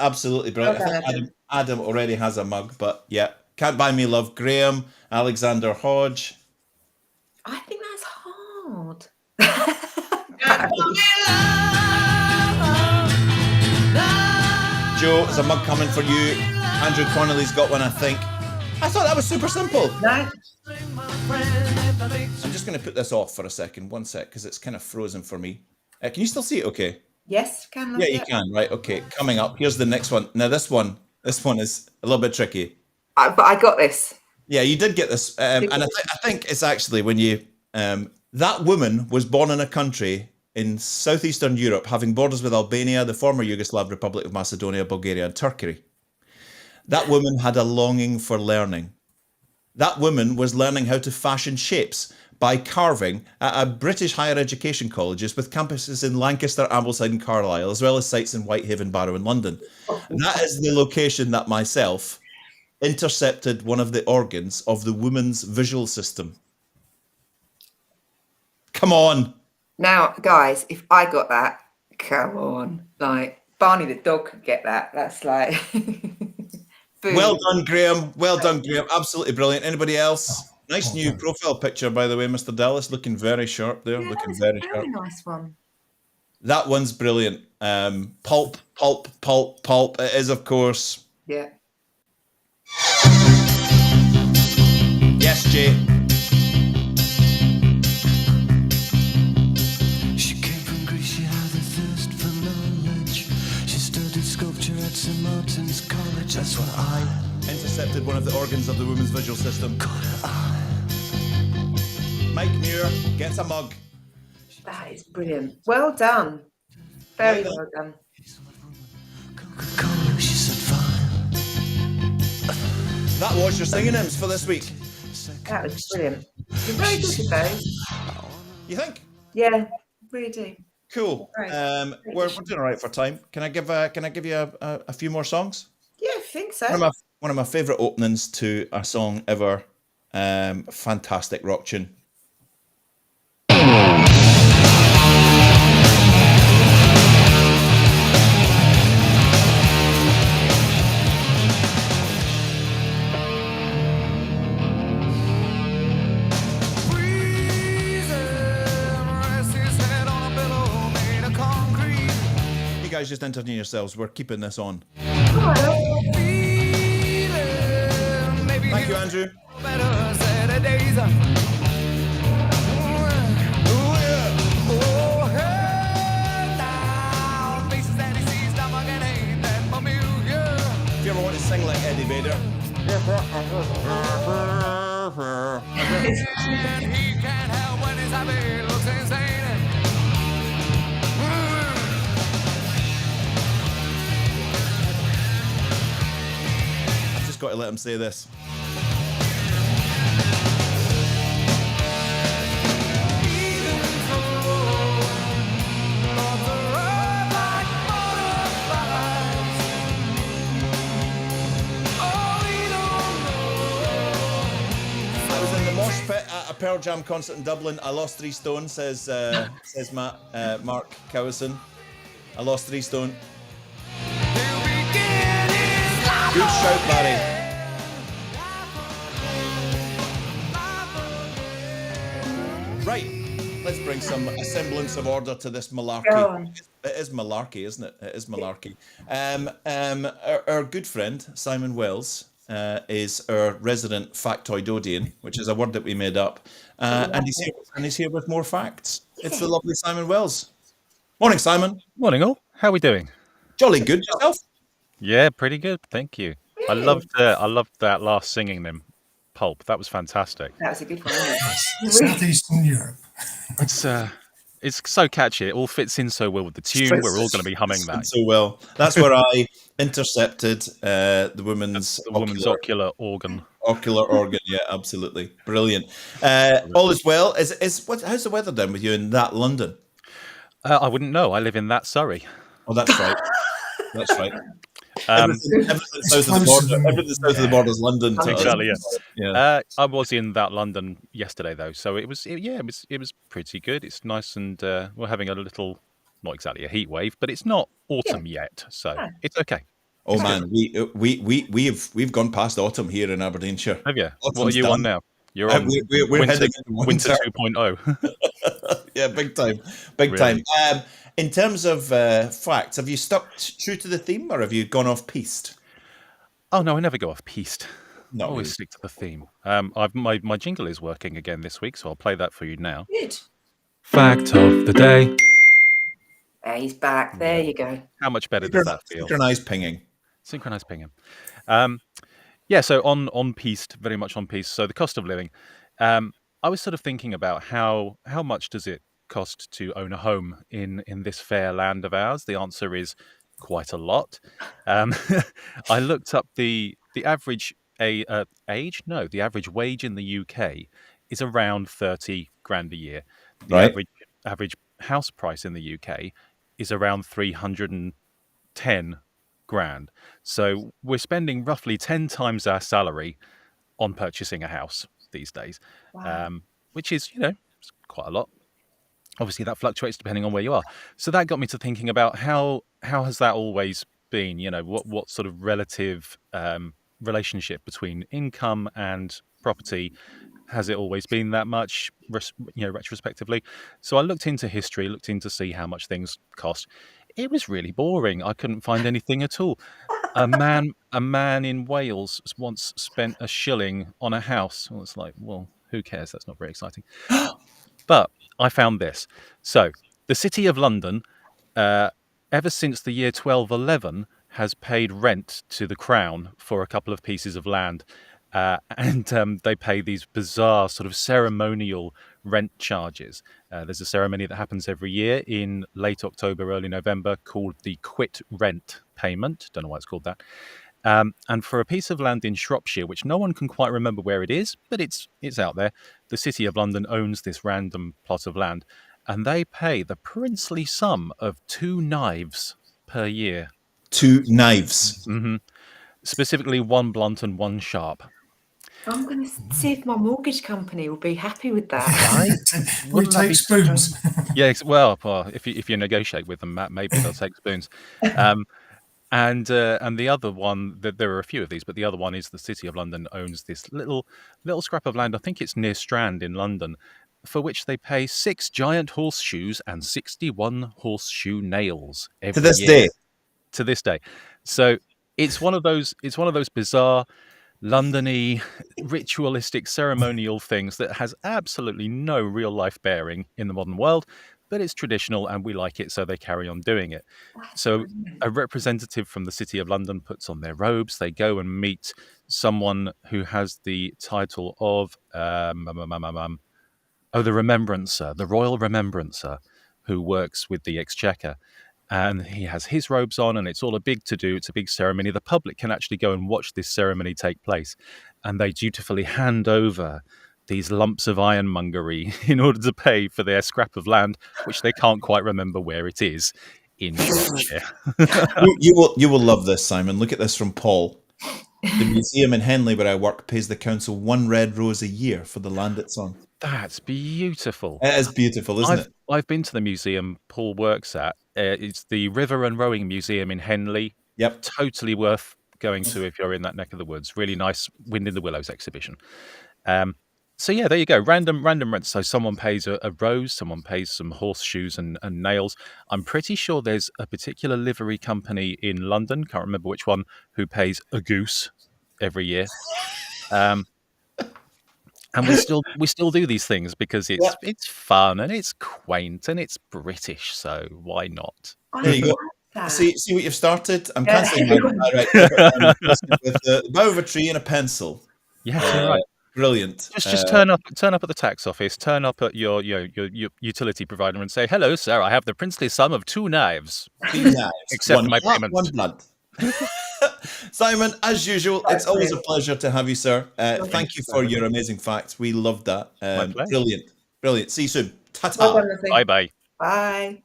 absolutely brilliant. I think Adam already has a mug, but yeah. Can't Buy Me Love, Graham, Alexander Hodge. I think that's hard. Joe, there's a mug coming for you. Andrew Connolly's got one, I think. I thought that was super simple. No. I'm just going to put this off for a second. One sec, because it's kind of frozen for me. Can you still see it okay? Yes, can. Yeah, you can. Right, okay. Coming up, here's the next one. Now, this one is a little bit tricky. But I got this. Yeah, you did get this. And I think it's actually when you... that woman was born in a country in southeastern Europe, having borders with Albania, the former Yugoslav Republic of Macedonia, Bulgaria, and Turkey. That woman had a longing for learning. That woman was learning how to fashion shapes by carving at a British higher education colleges with campuses in Lancaster, Ambleside, and Carlisle, as well as sites in Whitehaven, Barrow, and London. And that is the location that myself intercepted one of the organs of the woman's visual system. Come on. Now, guys, if I got that, come on. Like, Barney the dog could get that. That's like... Well done, Graham. Well done, Graham. Absolutely brilliant. Anybody else? Nice new profile picture, by the way, Mr. Dallas. Looking very sharp there. Yeah, looking very a sharp. very nice one. That one's brilliant. Pulp. It is, of course. Yeah. Yes, Jay. She came from Greece, she had a thirst for knowledge. She studied sculpture at St. Martin's College. That's what I intercepted one of the organs of the woman's visual system. Mike Muir gets a mug. That is brilliant. Well done. Very well done. That was your singing hymns for this week. That was brilliant. You're very good at those. You think? Yeah, really do. Cool. We're doing all right for time. Can I give you a few more songs? Yeah, I think so. One of my favourite openings to a song ever. Fantastic rock tune. You guys just entertain yourselves. We're keeping this on. Thank you, Andrew. If you ever want to sing like Eddie Vedder. He can't help when he's happy, looks insane. I've just got to let him say this. Pit at a Pearl Jam concert in Dublin. I lost 3 stone, says Mark Cowison. I lost 3 stone. Good shout, Barry. Right, let's bring a semblance of order to this malarkey. It is malarkey, isn't it? It is malarkey. Our good friend Simon Wells is our resident factoidodian, which is a word that we made up, and he's here with more facts. It's the lovely Simon Wells. Morning, Simon. Morning, all. How are we doing? Jolly good. Yourself? Yeah, pretty good. Thank you. I loved that last singing them, Pulp. That was fantastic. That was a good one. Southeastern Europe. It's so catchy. It all fits in so well with the tune. We're all going to be humming that so well. That's where I intercepted the woman's ocular organ. Ocular organ, yeah, absolutely brilliant. All is well. How's the weather down with you in that London? I wouldn't know. I live in that Surrey. Oh, that's right. That's right. Um, Everything south of the border. Everything south of the border is London to Exactly. us. Yeah. I was in that London yesterday though, so it was pretty good. It's nice, and we're having a little, not exactly a heat wave, but it's not autumn yet, so it's okay. Oh man, we've gone past autumn here in Aberdeenshire. Have you? Autumn's What are you done. on now? You're on We're winter, heading into winter 2.0. Yeah, big time, big Really? time. In terms of facts, have you stuck true to the theme, or have you gone off piste? Oh no, I never go off piste. Not Always really. stick to the theme. My jingle is working again this week, so I'll play that for you now. Good. Fact of the day. He's back. There you go. How much better does that feel? Synchronized pinging. Synchronized pinging. Yeah, so on piste, very much on piste. So the cost of living. I was sort of thinking about how much does it cost to own a home in this fair land of ours? The answer is quite a lot. I looked up the average the average wage in the UK is around 30 grand a year. The Right. average house price in the UK is around 310 grand. So we're spending roughly 10 times our salary on purchasing a house these days, which is, it's quite a lot. Obviously, that fluctuates depending on where you are. So that got me to thinking about how has that always been? What sort of relative relationship between income and property? Has it always been that much, retrospectively? So I looked into history, looked into see how much things cost. It was really boring. I couldn't find anything at all. A man in Wales once spent a shilling on a house. Well, it's like, well, who cares? That's not very exciting. But I found this. So the City of London, ever since the year 1211, has paid rent to the Crown for a couple of pieces of land. And they pay these bizarre sort of ceremonial rent charges. There's a ceremony that happens every year in late October, early November, called the quit rent payment. Don't know why it's called that. And for a piece of land in Shropshire, which no one can quite remember where it is, but it's out there, the City of London owns this random plot of land, and they pay the princely sum of 2 knives per year. 2 knives. Mm-hmm. Specifically 1 blunt and 1 sharp. I'm going to see if my mortgage company will be happy with that. We take spoons. Yeah, well, if you negotiate with them, Matt, maybe they'll take spoons. And the other one, there are a few of these, but the other one is the City of London owns this little scrap of land. I think it's near Strand in London, for which they pay 6 giant horseshoes and 61 horseshoe nails every year. To this day. So it's one of those bizarre, London-y, ritualistic, ceremonial things that has absolutely no real life bearing in the modern world, but it's traditional and we like it, so they carry on doing it. So a representative from the City of London puts on their robes, they go and meet someone who has the title of the Remembrancer, the Royal Remembrancer, who works with the Exchequer. And he has his robes on, and it's all a big to-do. It's a big ceremony. The public can actually go and watch this ceremony take place. And they dutifully hand over these lumps of ironmongery in order to pay for their scrap of land, which they can't quite remember where it is in Shropshire. You will love this, Simon. Look at this from Paul. The museum in Henley where I work pays the council 1 red rose a year for the land it's on. That's beautiful. It is beautiful, isn't it? I've been to the museum Paul works at. It's the River and Rowing Museum in Henley. Yep. Totally worth going to if you're in that neck of the woods. Really nice Wind in the Willows exhibition. So yeah, there you go. Random rents. So someone pays a rose, someone pays some horseshoes and nails. I'm pretty sure there's a particular livery company in London, can't remember which one, who pays a goose every year. And we still do these things because it's fun and it's quaint and it's British, so why not? There you go. See what you've started? I'm cancelling my with the bough of a tree and a pencil. Yeah, you're right. Brilliant. Just turn up at the tax office, turn up at your utility provider and say, "Hello, sir, I have the princely sum of 2 knives. Please accept my payment." 1 blunt. Simon, as usual, it's always a pleasure to have you, sir. Thank you for your amazing facts. We loved that. Brilliant. See you soon. Ta-ta. Well done, Bye-bye. Bye.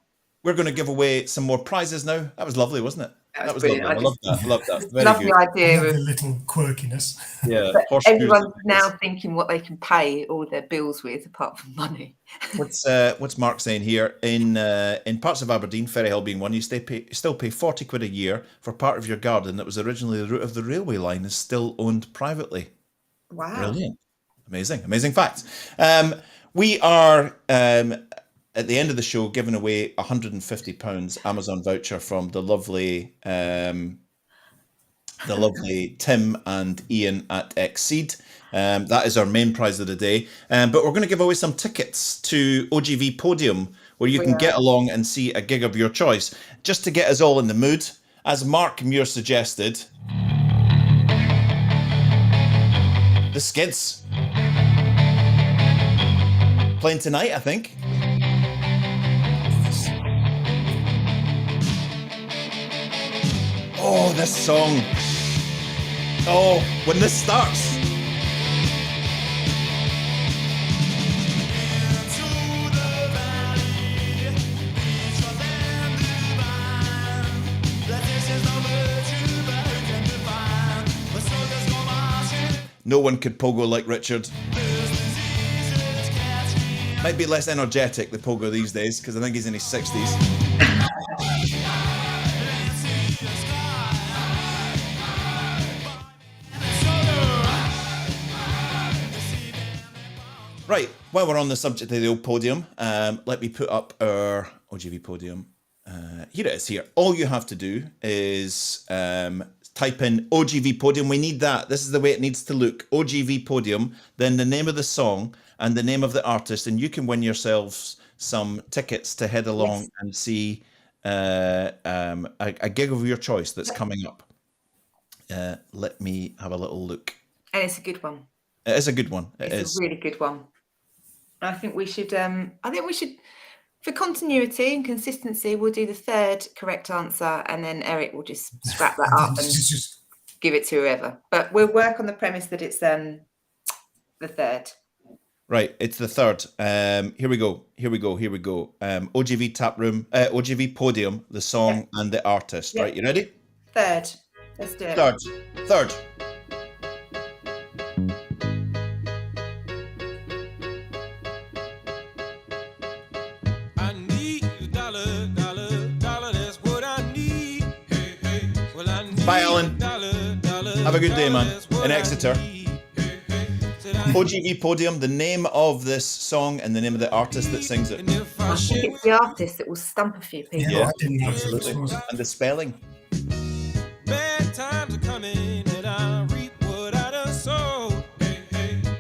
we're going to give away some more prizes now. That was lovely, wasn't it? That was brilliant. Lovely. I loved that. I loved that. Very Love good. the idea The of little quirkiness. Yeah. everyone's now thinking what they can pay all their bills with apart from money. What's Mark saying here? In parts of Aberdeen, Ferryhill being one, you still pay 40 quid a year for part of your garden that was originally the route of the railway line is still owned privately. Wow. Brilliant. Amazing fact. We are at the end of the show giving away £150 Amazon voucher from the lovely Tim and Ian at Exceed. That is our main prize of the day. But we're going to give away some tickets to OGV Podium, where you can get along and see a gig of your choice. Just to get us all in the mood, as Mark Muir suggested, the Skids. Playing tonight, I think. Oh, this song. Oh, when this starts. No one could pogo like Richard. Might be less energetic, the pogo these days, because I think he's in his 60s. Right, while we're on the subject of the old podium, let me put up our OGV Podium. Here it is here. All you have to do is type in OGV Podium. We need that. This is the way it needs to look. OGV Podium, then the name of the song and the name of the artist, and you can win yourselves some tickets to head along and see a gig of your choice that's coming up. Let me have a little look. And it's a good one. It is a good one. It's a really good one. I think we should, for continuity and consistency, we'll do the third correct answer, and then Eric will just scrap that up and give it to whoever. But we'll work on the premise that it's the third. Right, it's the third. Here we go. OGV Tap Room, OGV Podium, the song and the artist. Right, you ready? Third. Let's do it. Third. Bye, Alan. Have a good day, man. In Exeter. OGV Podium, the name of this song and the name of the artist that sings it. I think it's the artist that will stump a few people. Yeah, absolutely. And the spelling. Bad times are coming and I reap what I done sowed.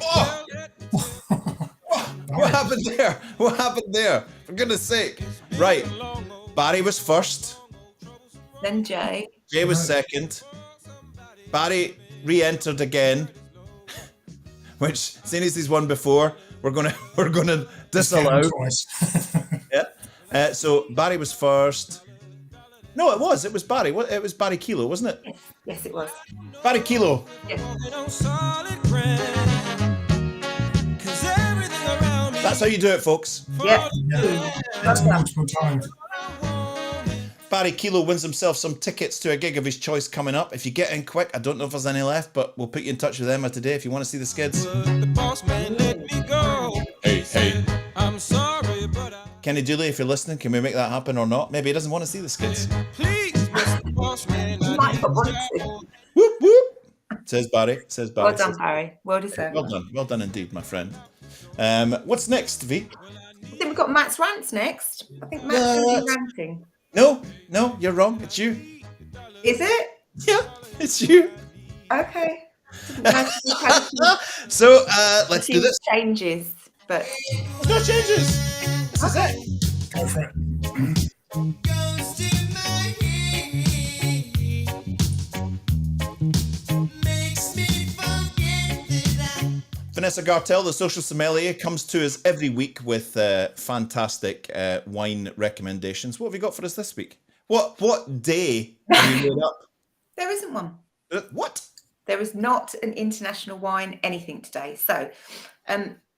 Oh! What happened there? For goodness sake. Right. Barry was first. Then Jay. Jay was second. Barry re-entered again, which, seeing as he's won before, we're gonna disallow. Yeah. So Barry was first. No, it was Barry. It was Barry Kilo, wasn't it? Yes, it was. Barry Kilo. Yes. That's how you do it, folks. Yeah. That's multiple times. Barry Kilo wins himself some tickets to a gig of his choice coming up. If you get in quick, I don't know if there's any left, but we'll put you in touch with Emma today if you want to see the Skids. The boss man let me go. Hey. I'm sorry, but Kenny Dooley, if you're listening, can we make that happen or not? Maybe he doesn't want to see the Skids. please, Mr. Boss Man. You might not want to. Whoop, whoop. Says Barry. Well done, Barry. Well deserved. Well done indeed, my friend. What's next, V? I think we've got Matt's rants next. I think Matt's going to be ranting. No, you're wrong. It's you. Is it? Yeah, it's you. Okay. So let's do this. Changes, but there's no changes. This is it. Go for it. Vanessa Gartel, the social sommelier, comes to us every week with fantastic wine recommendations. What have you got for us this week? What day have you made up? There isn't one. What? There is not an international wine anything today. So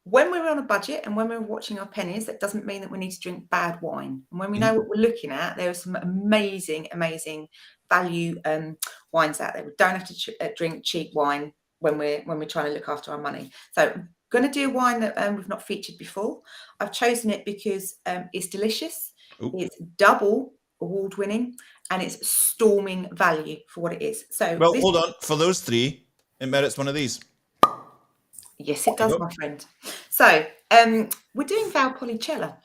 when we're on a budget and when we're watching our pennies, that doesn't mean that we need to drink bad wine. And when we know what we're looking at, there are some amazing value wines out there. We don't have to drink cheap wine when we're trying to look after our money. So I'm going to do a wine that we've not featured before. I've chosen it because it's delicious. Ooh. It's double award-winning, and it's storming value for what it is. So, well, hold on. For those three, it merits one of these. Yes, it does, my friend. So, we're doing Valpolicella.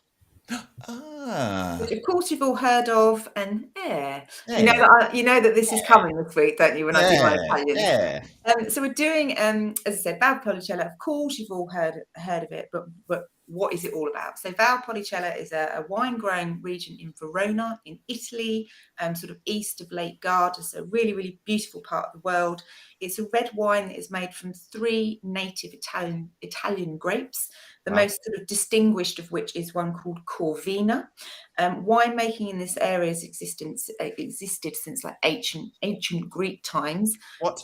Which of course you've all heard of, and you know that this is coming this week, don't you? When I do my Italian. So we're doing, as I said, Valpolicella. Of course, you've all heard of it, but what is it all about? So Valpolicella is a wine-growing region in Verona, in Italy, sort of east of Lake Garda. So a really, really beautiful part of the world. It's a red wine that is made from 3 native Italian grapes. The most sort of distinguished of which is one called Corvina. Winemaking in this area has existed since like ancient Greek times. What?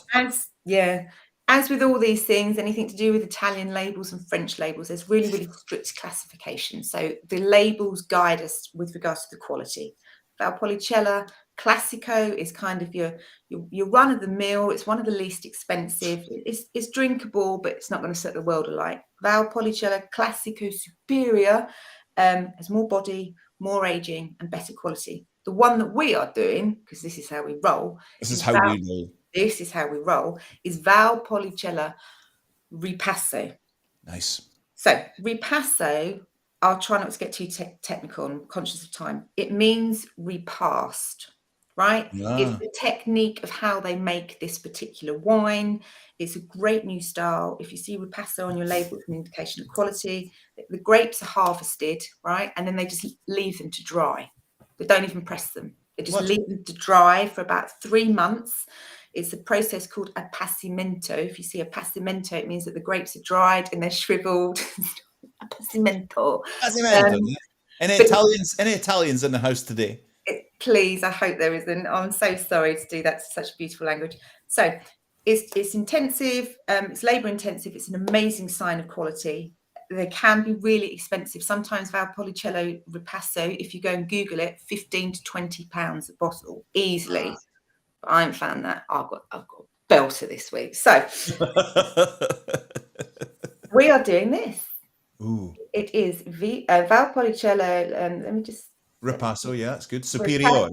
As with all these things, anything to do with Italian labels and French labels, there's really, really strict classification. So the labels guide us with regards to the quality. Valpolicella Classico is kind of your run of the mill. It's one of the least expensive. It's drinkable, but it's not going to set the world alight. Valpolicella Classico Superior has more body, more aging, and better quality. The one that we are doing, because this is how we roll. This is how we roll. Is Valpolicella Ripasso. Nice. So ripasso, I'll try not to get too technical. I'm conscious of time. It means repast, right? It's the technique of how they make this particular wine. It's a great new style. If you see ripasso on your label, it's an indication of quality. The grapes are harvested, right? And then they just leave them to dry. They don't even press them. They just leave them to dry for about 3 months. It's a process called appassimento. If you see appassimento, it means that the grapes are dried and they're shriveled. Appassimento. Any Italians in the house today? Please, I hope there isn't. I'm so sorry to do that to such beautiful language. So it's intensive, it's labour intensive, it's an amazing sign of quality. They can be really expensive. Sometimes Valpolicella Ripasso, if you go and Google it, £15 to £20 a bottle, easily. But I haven't found that. I've got a belter this week. So we are doing this. Ooh. It is Valpolicella. Let me just. Ripasso, yeah, it's good. Superior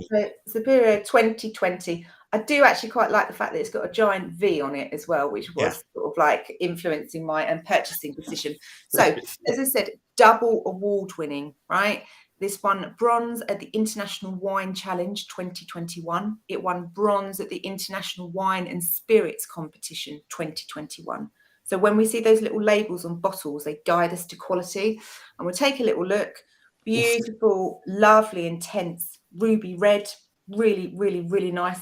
2020. I do actually quite like the fact that it's got a giant V on it as well, which was sort of like influencing my purchasing decision. So, as I said, double award winning, right? This won bronze at the International Wine Challenge 2021. It won bronze at the International Wine and Spirits Competition 2021. So when we see those little labels on bottles, they guide us to quality. And we'll take a little look. Beautiful, lovely, intense, ruby red. Really, really, really nice.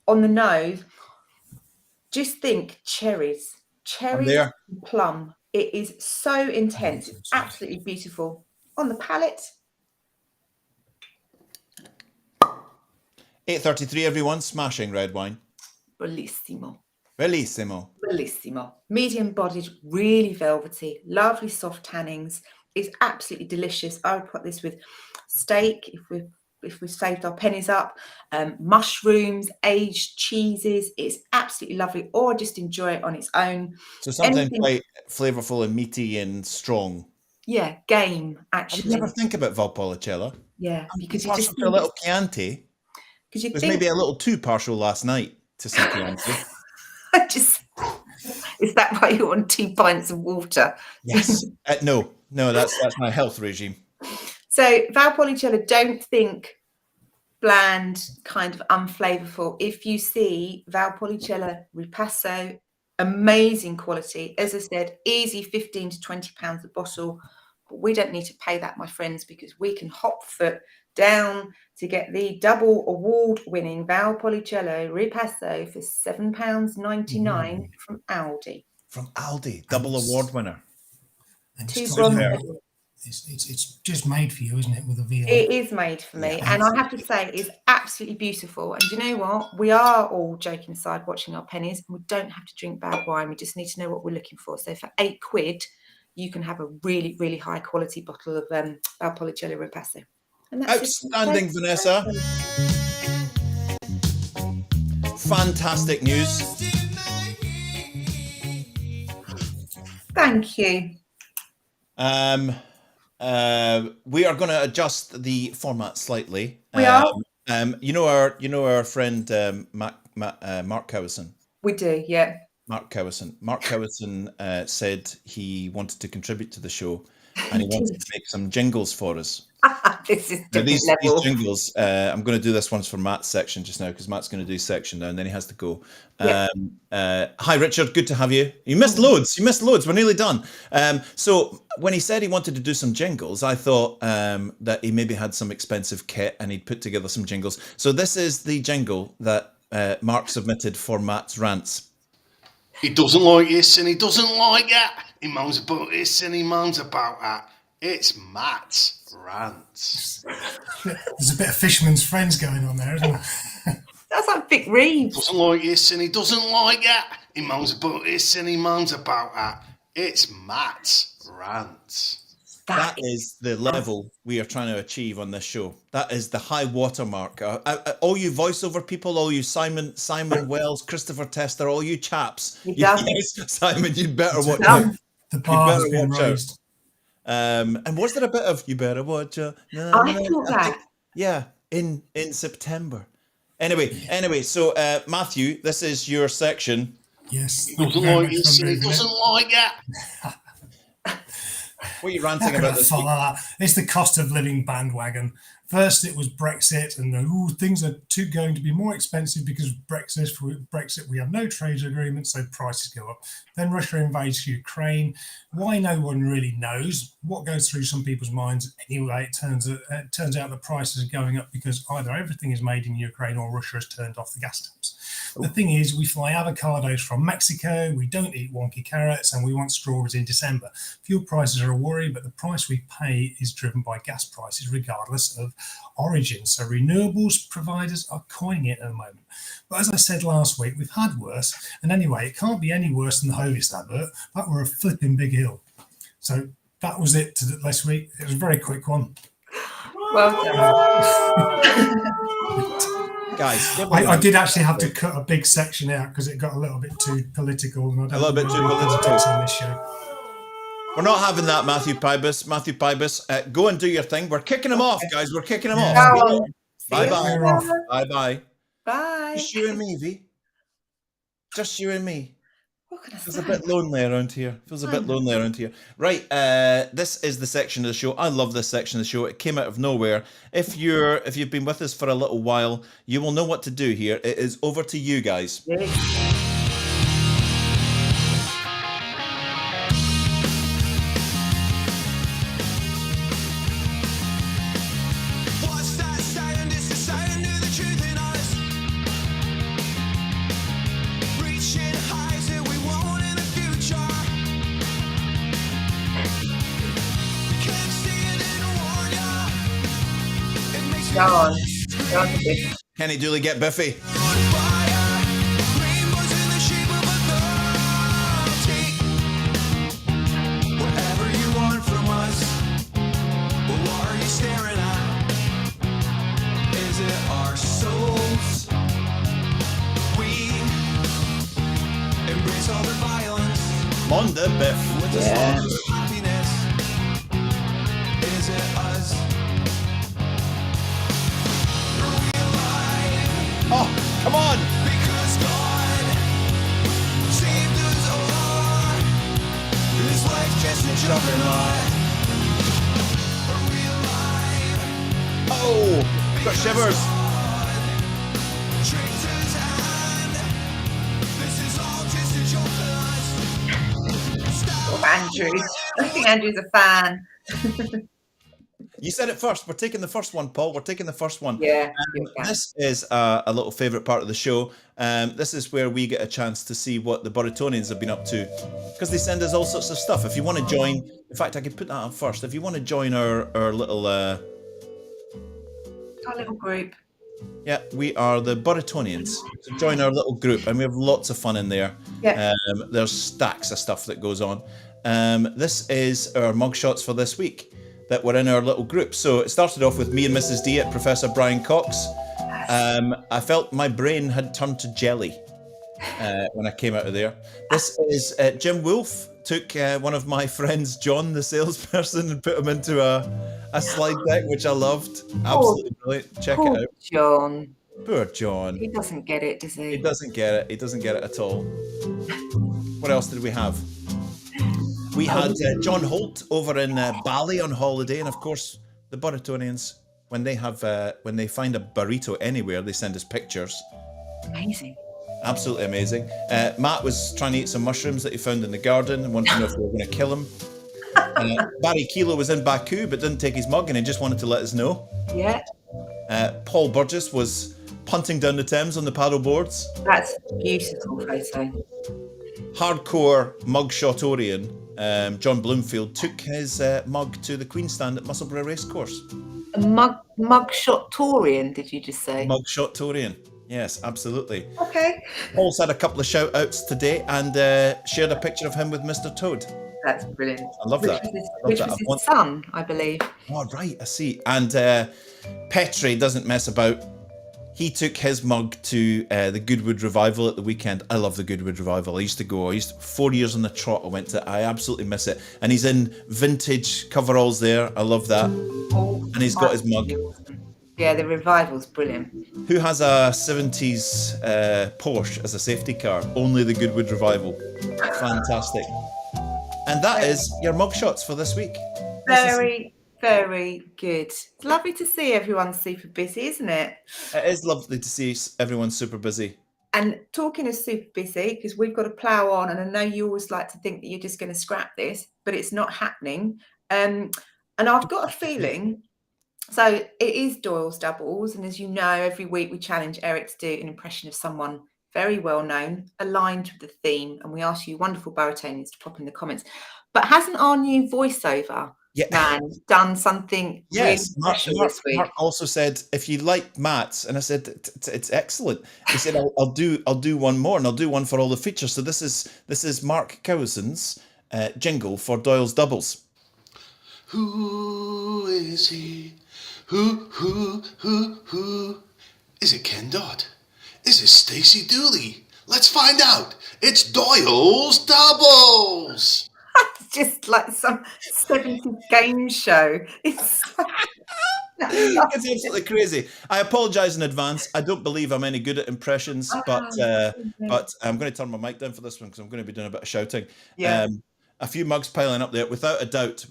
On the nose, just think cherries and plum. It is so intense. It's absolutely beautiful. On the palate. 8:33, everyone. Smashing red wine. Bellissimo. Bellissimo. Bellissimo. Medium bodied, really velvety, lovely soft tannins. It's absolutely delicious. I would put this with steak if we've saved our pennies up, mushrooms, aged cheeses. It's absolutely lovely. Or just enjoy it on its own. So something quite flavourful and meaty and strong. Yeah, game, actually. I would never think about Valpolicella. Yeah, because you just a little Chianti. Because it was maybe a little too partial last night to some Chianti. Is that why you want 2 pints of water? Yes. No, that's my health regime. So Valpolicella, don't think bland, kind of unflavorful. If you see Valpolicella Ripasso, amazing quality. As I said, easy £15 to £20 a bottle. But we don't need to pay that, my friends, because we can hop foot down to get the double award-winning Valpolicella Ripasso for £7.99 from Aldi. From Aldi, double award winner. It's just made for you, isn't it? With a V on. It is made for me, and I have to say, it's absolutely beautiful. And you know what? We are all joking aside, watching our pennies, and we don't have to drink bad wine. We just need to know what we're looking for. So for £8, you can have a really, really high quality bottle of Valpolicella Ripasso. And that's outstanding, Vanessa. Fantastic news. Thank you. We are going to adjust the format slightly. We are. You know our friend Mark Cowison. We do, yeah. Mark Cowison said he wanted to contribute to the show, and he wanted to make some jingles for us. This is These level. jingles. I'm going to do this once for Matt's section just now because Matt's going to do section now, and then he has to go. Yep. Hi, Richard. Good to have you. You missed loads. We're nearly done. So when he said he wanted to do some jingles, I thought that he maybe had some expensive kit and he'd put together some jingles. So this is the jingle that Mark submitted for Matt's rants. He doesn't like this and he doesn't like that. He moans about this and he moans about that. It's Matt's rants. There's a bit of Fisherman's Friends going on there, isn't there? That's like Vic Reeves. Doesn't like this and he doesn't like that. He moans about this and he moans about that. It's Matt's rants. That is the level we are trying to achieve on this show. That is the high watermark. All you voiceover people, all you Simon Wells, Christopher Tester, all you chaps. Simon, you better watch out. The bar has been raised. And was there a bit of "you better watch out"? I thought that. Yeah, in September. Anyway. So Matthew, this is your section. Yes. He doesn't like this and he doesn't like that. What are you ranting about this week? It's the cost of living bandwagon. First, it was Brexit, and things are going to be more expensive because of Brexit. We have no trade agreement, so prices go up. Then Russia invades Ukraine. Why, no one really knows what goes through some people's minds. Anyway, it turns out the prices are going up because either everything is made in Ukraine or Russia has turned off the gas taps. The thing is, we fly avocados from Mexico, we don't eat wonky carrots, and we want strawberries in December. Fuel prices are a worry, but the price we pay is driven by gas prices regardless of origin. So renewables providers are coining it at the moment. But as I said last week, we've had worse. And anyway, it can't be any worse than the Hovis advert. That were a flipping big hill. So that was it this week. It was a very quick one. Well done. Guys, I did actually have to cut a big section out because it got a little bit too political. And a little bit too political on this show. We're not having that, Matthew Pybus. Go and do your thing. We're kicking him off, guys. We're kicking him off. Bye-bye. Bye. Just you and me, V. Just you and me. What can I Feels say? a bit lonely around here. Right, this is the section of the show. I love this section of the show. It came out of nowhere. If you've been with us for a little while, you will know what to do here. It is over to you guys. Go on. Kenny Dooley, get Biffy. Whatever you want from us, but what are you staring at? Is it our souls? We embrace all the violence. Monda Biff. Yeah. Happiness. Is it us? Oh, come on! Because God saved us all. This life's just a juggernaut. Are we alive? Oh, got shivers. Traitors and this is all just a joke. Andrew. I think Andrew's a fan. You said it first. We're taking the first one, Paul. We're taking the first one. Yeah. This is a little favourite part of the show. This is where we get a chance to see what the Burritonians have been up to, because they send us all sorts of stuff. If you want to join, in fact, I could put that up first. If you want to join our little... Our little group. Yeah, we are the Burritonians. So join our little group, and we have lots of fun in there. Yeah. There's stacks of stuff that goes on. This is our mugshots for this week that were in our little group. So it started off with me and Mrs. D at Professor Brian Cox. I felt my brain had turned to jelly when I came out of there. This is Jim Wolfe took one of my friends, John, the salesperson, and put him into a slide deck, which I loved. Absolutely brilliant. Check it out. John. Poor John. He doesn't get it, does he? He doesn't get it. He doesn't get it at all. What else did we have? We had John Holt over in Bali on holiday, and of course the Burritonians, when they find a burrito anywhere, they send us pictures. Amazing. Absolutely amazing. Matt was trying to eat some mushrooms that he found in the garden and wanted to know if we were going to kill him. Barry Kilo was in Baku but didn't take his mug and he just wanted to let us know. Yeah. Paul Burgess was punting down the Thames on the paddle boards. That's a beautiful photo. Hardcore mugshotorian John Bloomfield took his mug to the Queen Stand at Musselburgh Racecourse. A mugshotorian, did you just say? Mugshotorian. Yes, absolutely. Okay. Paul's had a couple of shout outs today and shared a picture of him with Mr. Toad. That's brilliant. I love that. Which was his son, I believe. Oh, right, I see. And Petri doesn't mess about. He took his mug to the Goodwood Revival at the weekend. I love the Goodwood Revival. I used to go. 4 years on the trot. I absolutely miss it. And he's in vintage coveralls there. I love that. And he's got his mug. Yeah, the Revival's brilliant. Who has a 70s Porsche as a safety car? Only the Goodwood Revival. Fantastic. And that is your mugshots for this week. Very, very good. It's lovely to see everyone super busy, isn't it? It is lovely to see everyone super busy. And talking of super busy, because we've got to plough on, and I know you always like to think that you're just going to scrap this, but it's not happening. And I've got a feeling... So it is Doyle's Doubles, and as you know, every week we challenge Eric to do an impression of someone very well known, aligned with the theme, and we ask you wonderful Baritonians to pop in the comments. But hasn't our new voiceover man done something really special this week? Mark also said, if you like Matt's, and I said it's excellent. He said I'll do one more, and I'll do one for all the features. So this is Mark Cowson's jingle for Doyle's Doubles. Who is he? Who? Is it Ken Dodd? Is it Stacey Dooley? Let's find out. It's Doyle's Doubles. It's just like some 70s game show. It's absolutely crazy. I apologise in advance. I don't believe I'm any good at impressions, but I'm going to turn my mic down for this one because I'm going to be doing a bit of shouting. Yeah. A few mugs piling up there, without a doubt.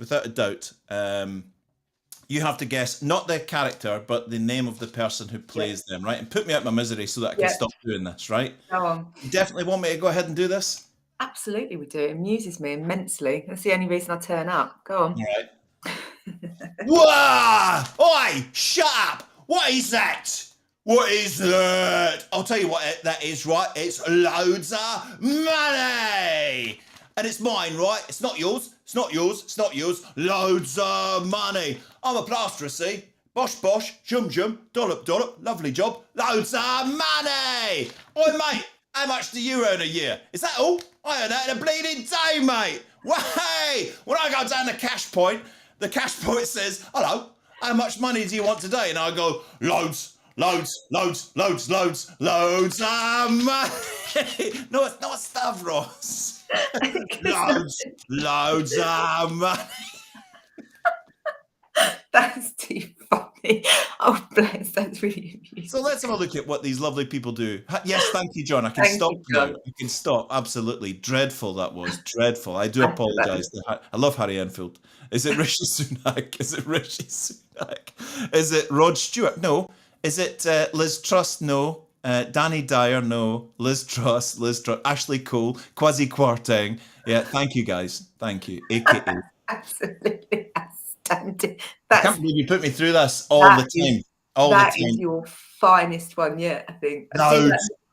You have to guess not their character, but the name of the person who plays them, right? And put me out my misery so that I can stop doing this, right? Go on. You definitely want me to go ahead and do this? Absolutely, we do. It amuses me immensely. That's the only reason I turn up. Go on. All right. Whoa! Oi! Shut up! What is that? What is that? I'll tell you what that is, right? It's loads of money! And it's mine, right? It's not yours. It's not yours. It's not yours. Loads of money. I'm a plasterer, see? Bosh, bosh, shum, shum, dollop, dollop. Lovely job. Loads of money. Oi, mate, how much do you earn a year? Is that all? I earn that in a bleeding day, mate. Way! When I go down the cash point says, hello, how much money do you want today? And I go, loads of money. No, it's not Stavros. loads of money. That's too funny. Oh, bless. That's really amusing. So let's have a look at what these lovely people do. Yes, thank you, John. I can stop now. I can stop. Absolutely. Dreadful, that was. Dreadful. I do apologise. I love Harry Enfield. Is it Rishi Sunak? Is it Rod Stewart? No. Is it Liz Truss? No. Danny Dyer? No. Liz Truss. Ashley Cole. Kwasi Kwarteng. Yeah, thank you, guys. Thank you. AKA. Absolutely outstanding. I can't believe you put me through this all the time. That is your finest one yet, I think.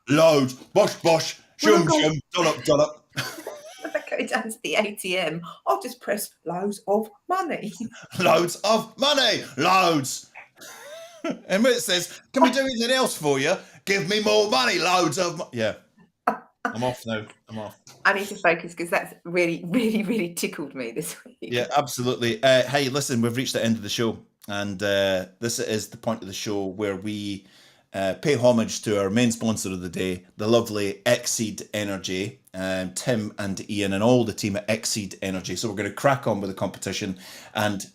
Loads. Bosh, shum, dollop. If I go down to the ATM, I'll just press loads of money. Loads of money. Loads. And when it says, can we do anything else for you? Give me more money. Loads of money. Yeah. I'm off now. I'm off. I need to focus because that's really, really, really tickled me this week. Yeah, absolutely. Hey, listen, we've reached the end of the show, and this is the point of the show where we pay homage to our main sponsor of the day, the lovely Exceed Energy, Tim and Ian and all the team at Exceed Energy. So we're going to crack on with the competition. And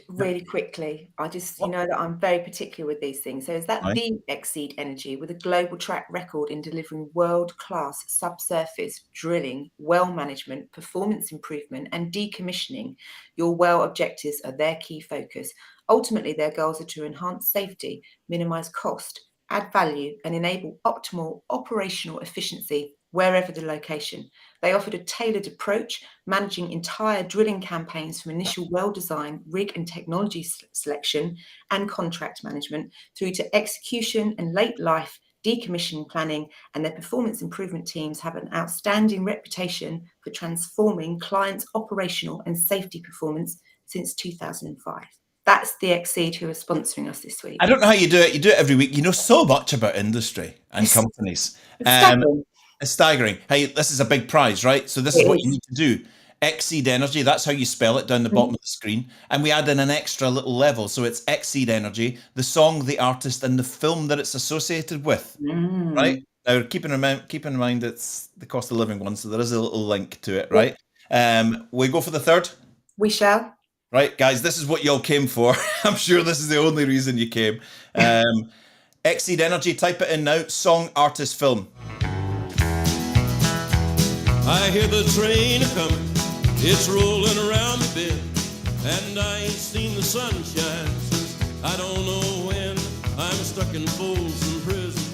really quickly, I just, you know that I'm very particular with these things. So is that Right. the Exceed Energy with a global track record in delivering world-class subsurface drilling, well management, performance improvement, and decommissioning? Your well objectives are their key focus. Ultimately, their goals are to enhance safety, minimize cost, add value, and enable optimal operational efficiency wherever the location. They offered a tailored approach, managing entire drilling campaigns from initial well design, rig and technology selection, and contract management through to execution and late life decommissioning planning. And their performance improvement teams have an outstanding reputation for transforming clients' operational and safety performance since 2005. That's the Exceed who are sponsoring us this week. I don't know how you do it. You do it every week. You know so much about industry and companies. It's staggering. Hey, this is a big prize, right? So this is what you need to do. Exceed Energy, that's how you spell it down the bottom of the screen. And we add in an extra little level. So it's Exceed Energy, the song, the artist, and the film that it's associated with. Right? Now, keep in mind it's the cost of living one, so there is a little link to it, right? We go for the third? We shall. Right, guys, this is what y'all came for. I'm sure this is the only reason you came. Exceed Energy, type it in now. Song, artist, film. I hear the train coming, it's rolling around the bend, and I ain't seen the sunshine since I don't know when. I'm stuck in Folsom Prison,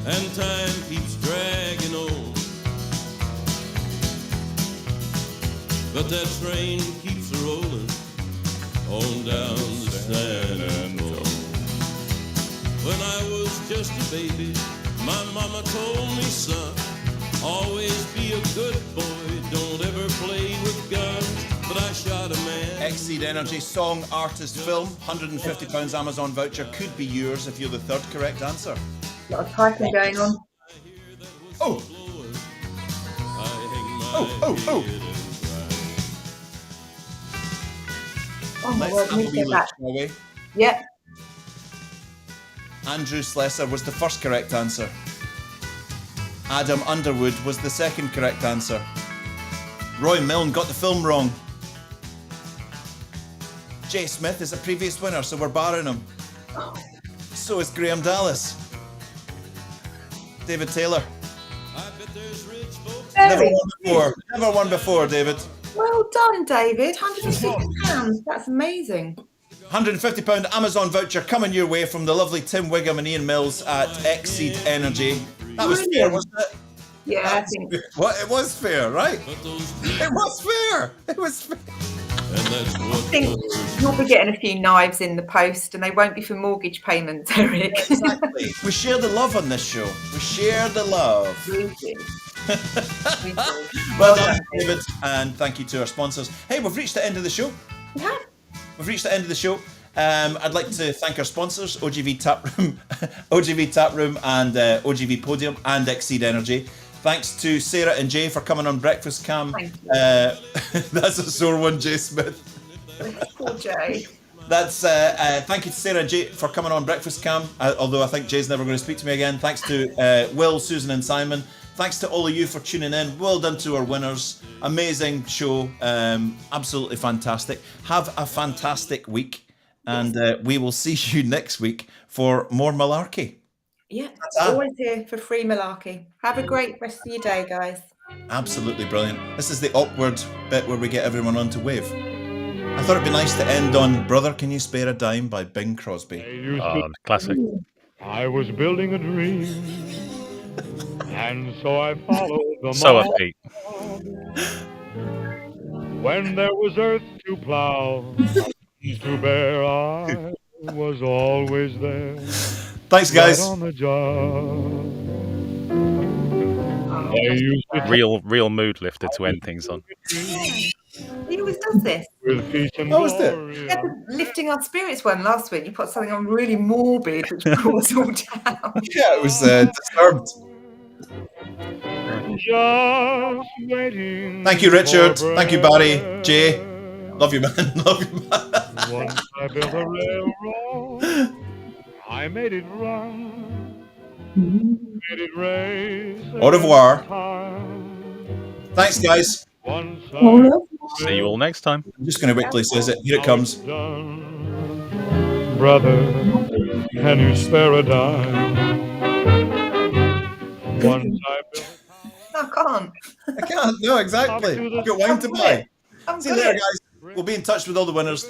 and time keeps dragging on. But that train keeps rolling on down the San Antonio. When I was just a baby, my mama told me, son, always be a good boy, don't ever play with guns. But I shot a man. Exceed Energy, song, artist, film, £150 Amazon voucher could be yours if you're the third correct answer. A lot of typing going on. Oh! Oh! Oh my Let's word, have a let me wee get look, that. shall we? Yep. Andrew Slessor was the first correct answer. Adam Underwood was the second correct answer. Roy Milne got the film wrong. Jay Smith is a previous winner, so we're barring him. So is Graham Dallas. David Taylor. Never won before. Never won before, David. Well done, David. £150. That's amazing. £150 Amazon voucher coming your way from the lovely Tim Wiggum and Ian Mills at Exceed Energy. That was fair, wasn't it? Yeah, I think. What? It was fair, right? It was fair. It was fair. I think you'll be getting a few knives in the post, and they won't be for mortgage payments, Eric. Exactly. We share the love on this show. We share the love. We do. Well done, David, and thank you to our sponsors. Hey, we've reached the end of the show. Yeah. We've reached the end of the show. I'd like to thank our sponsors, OGV Taproom and OGV Podium and Exceed Energy. Thanks to Sarah and Jay for coming on Breakfast Cam. That's a sore one, Jay Smith. Poor Jay. That's thank you to Sarah and Jay for coming on Breakfast Cam, although I think Jay's never going to speak to me again. Thanks to Will, Susan and Simon. Thanks to all of you for tuning in. Well done to our winners. Amazing show. Absolutely fantastic. Have a fantastic week. And we will see you next week for more malarkey. Yeah, always here for free malarkey. Have a great rest of your day, guys. Absolutely brilliant. This is the awkward bit where we get everyone on to wave. I thought it'd be nice to end on Brother, Can You Spare a Dime by Bing Crosby. Classic. I was building a dream, and so I followed the So mark. upbeat. When there was earth to plow, to bear, I was always there. Thanks, guys. Right on the job. Real mood lifter to end things on. He always does this. With peace and What was that? We had the lifting our spirits one last week. You put something on really morbid, which brought us all down. Yeah, it was disturbed. just waiting. Thank you, Richard. for Thank you, Barry. Jay. Love you, man. Love you, man. Once I built a railroad, I made it run, made it race. Au revoir. Thanks, guys. See you all next time. I'm just going to wait till he says it. Here it comes. Brother, can you spare a dime? Once I built. I can't. I can't. No, exactly. I've got wine to buy. I'm See you later, guys. We'll be in touch with all the winners.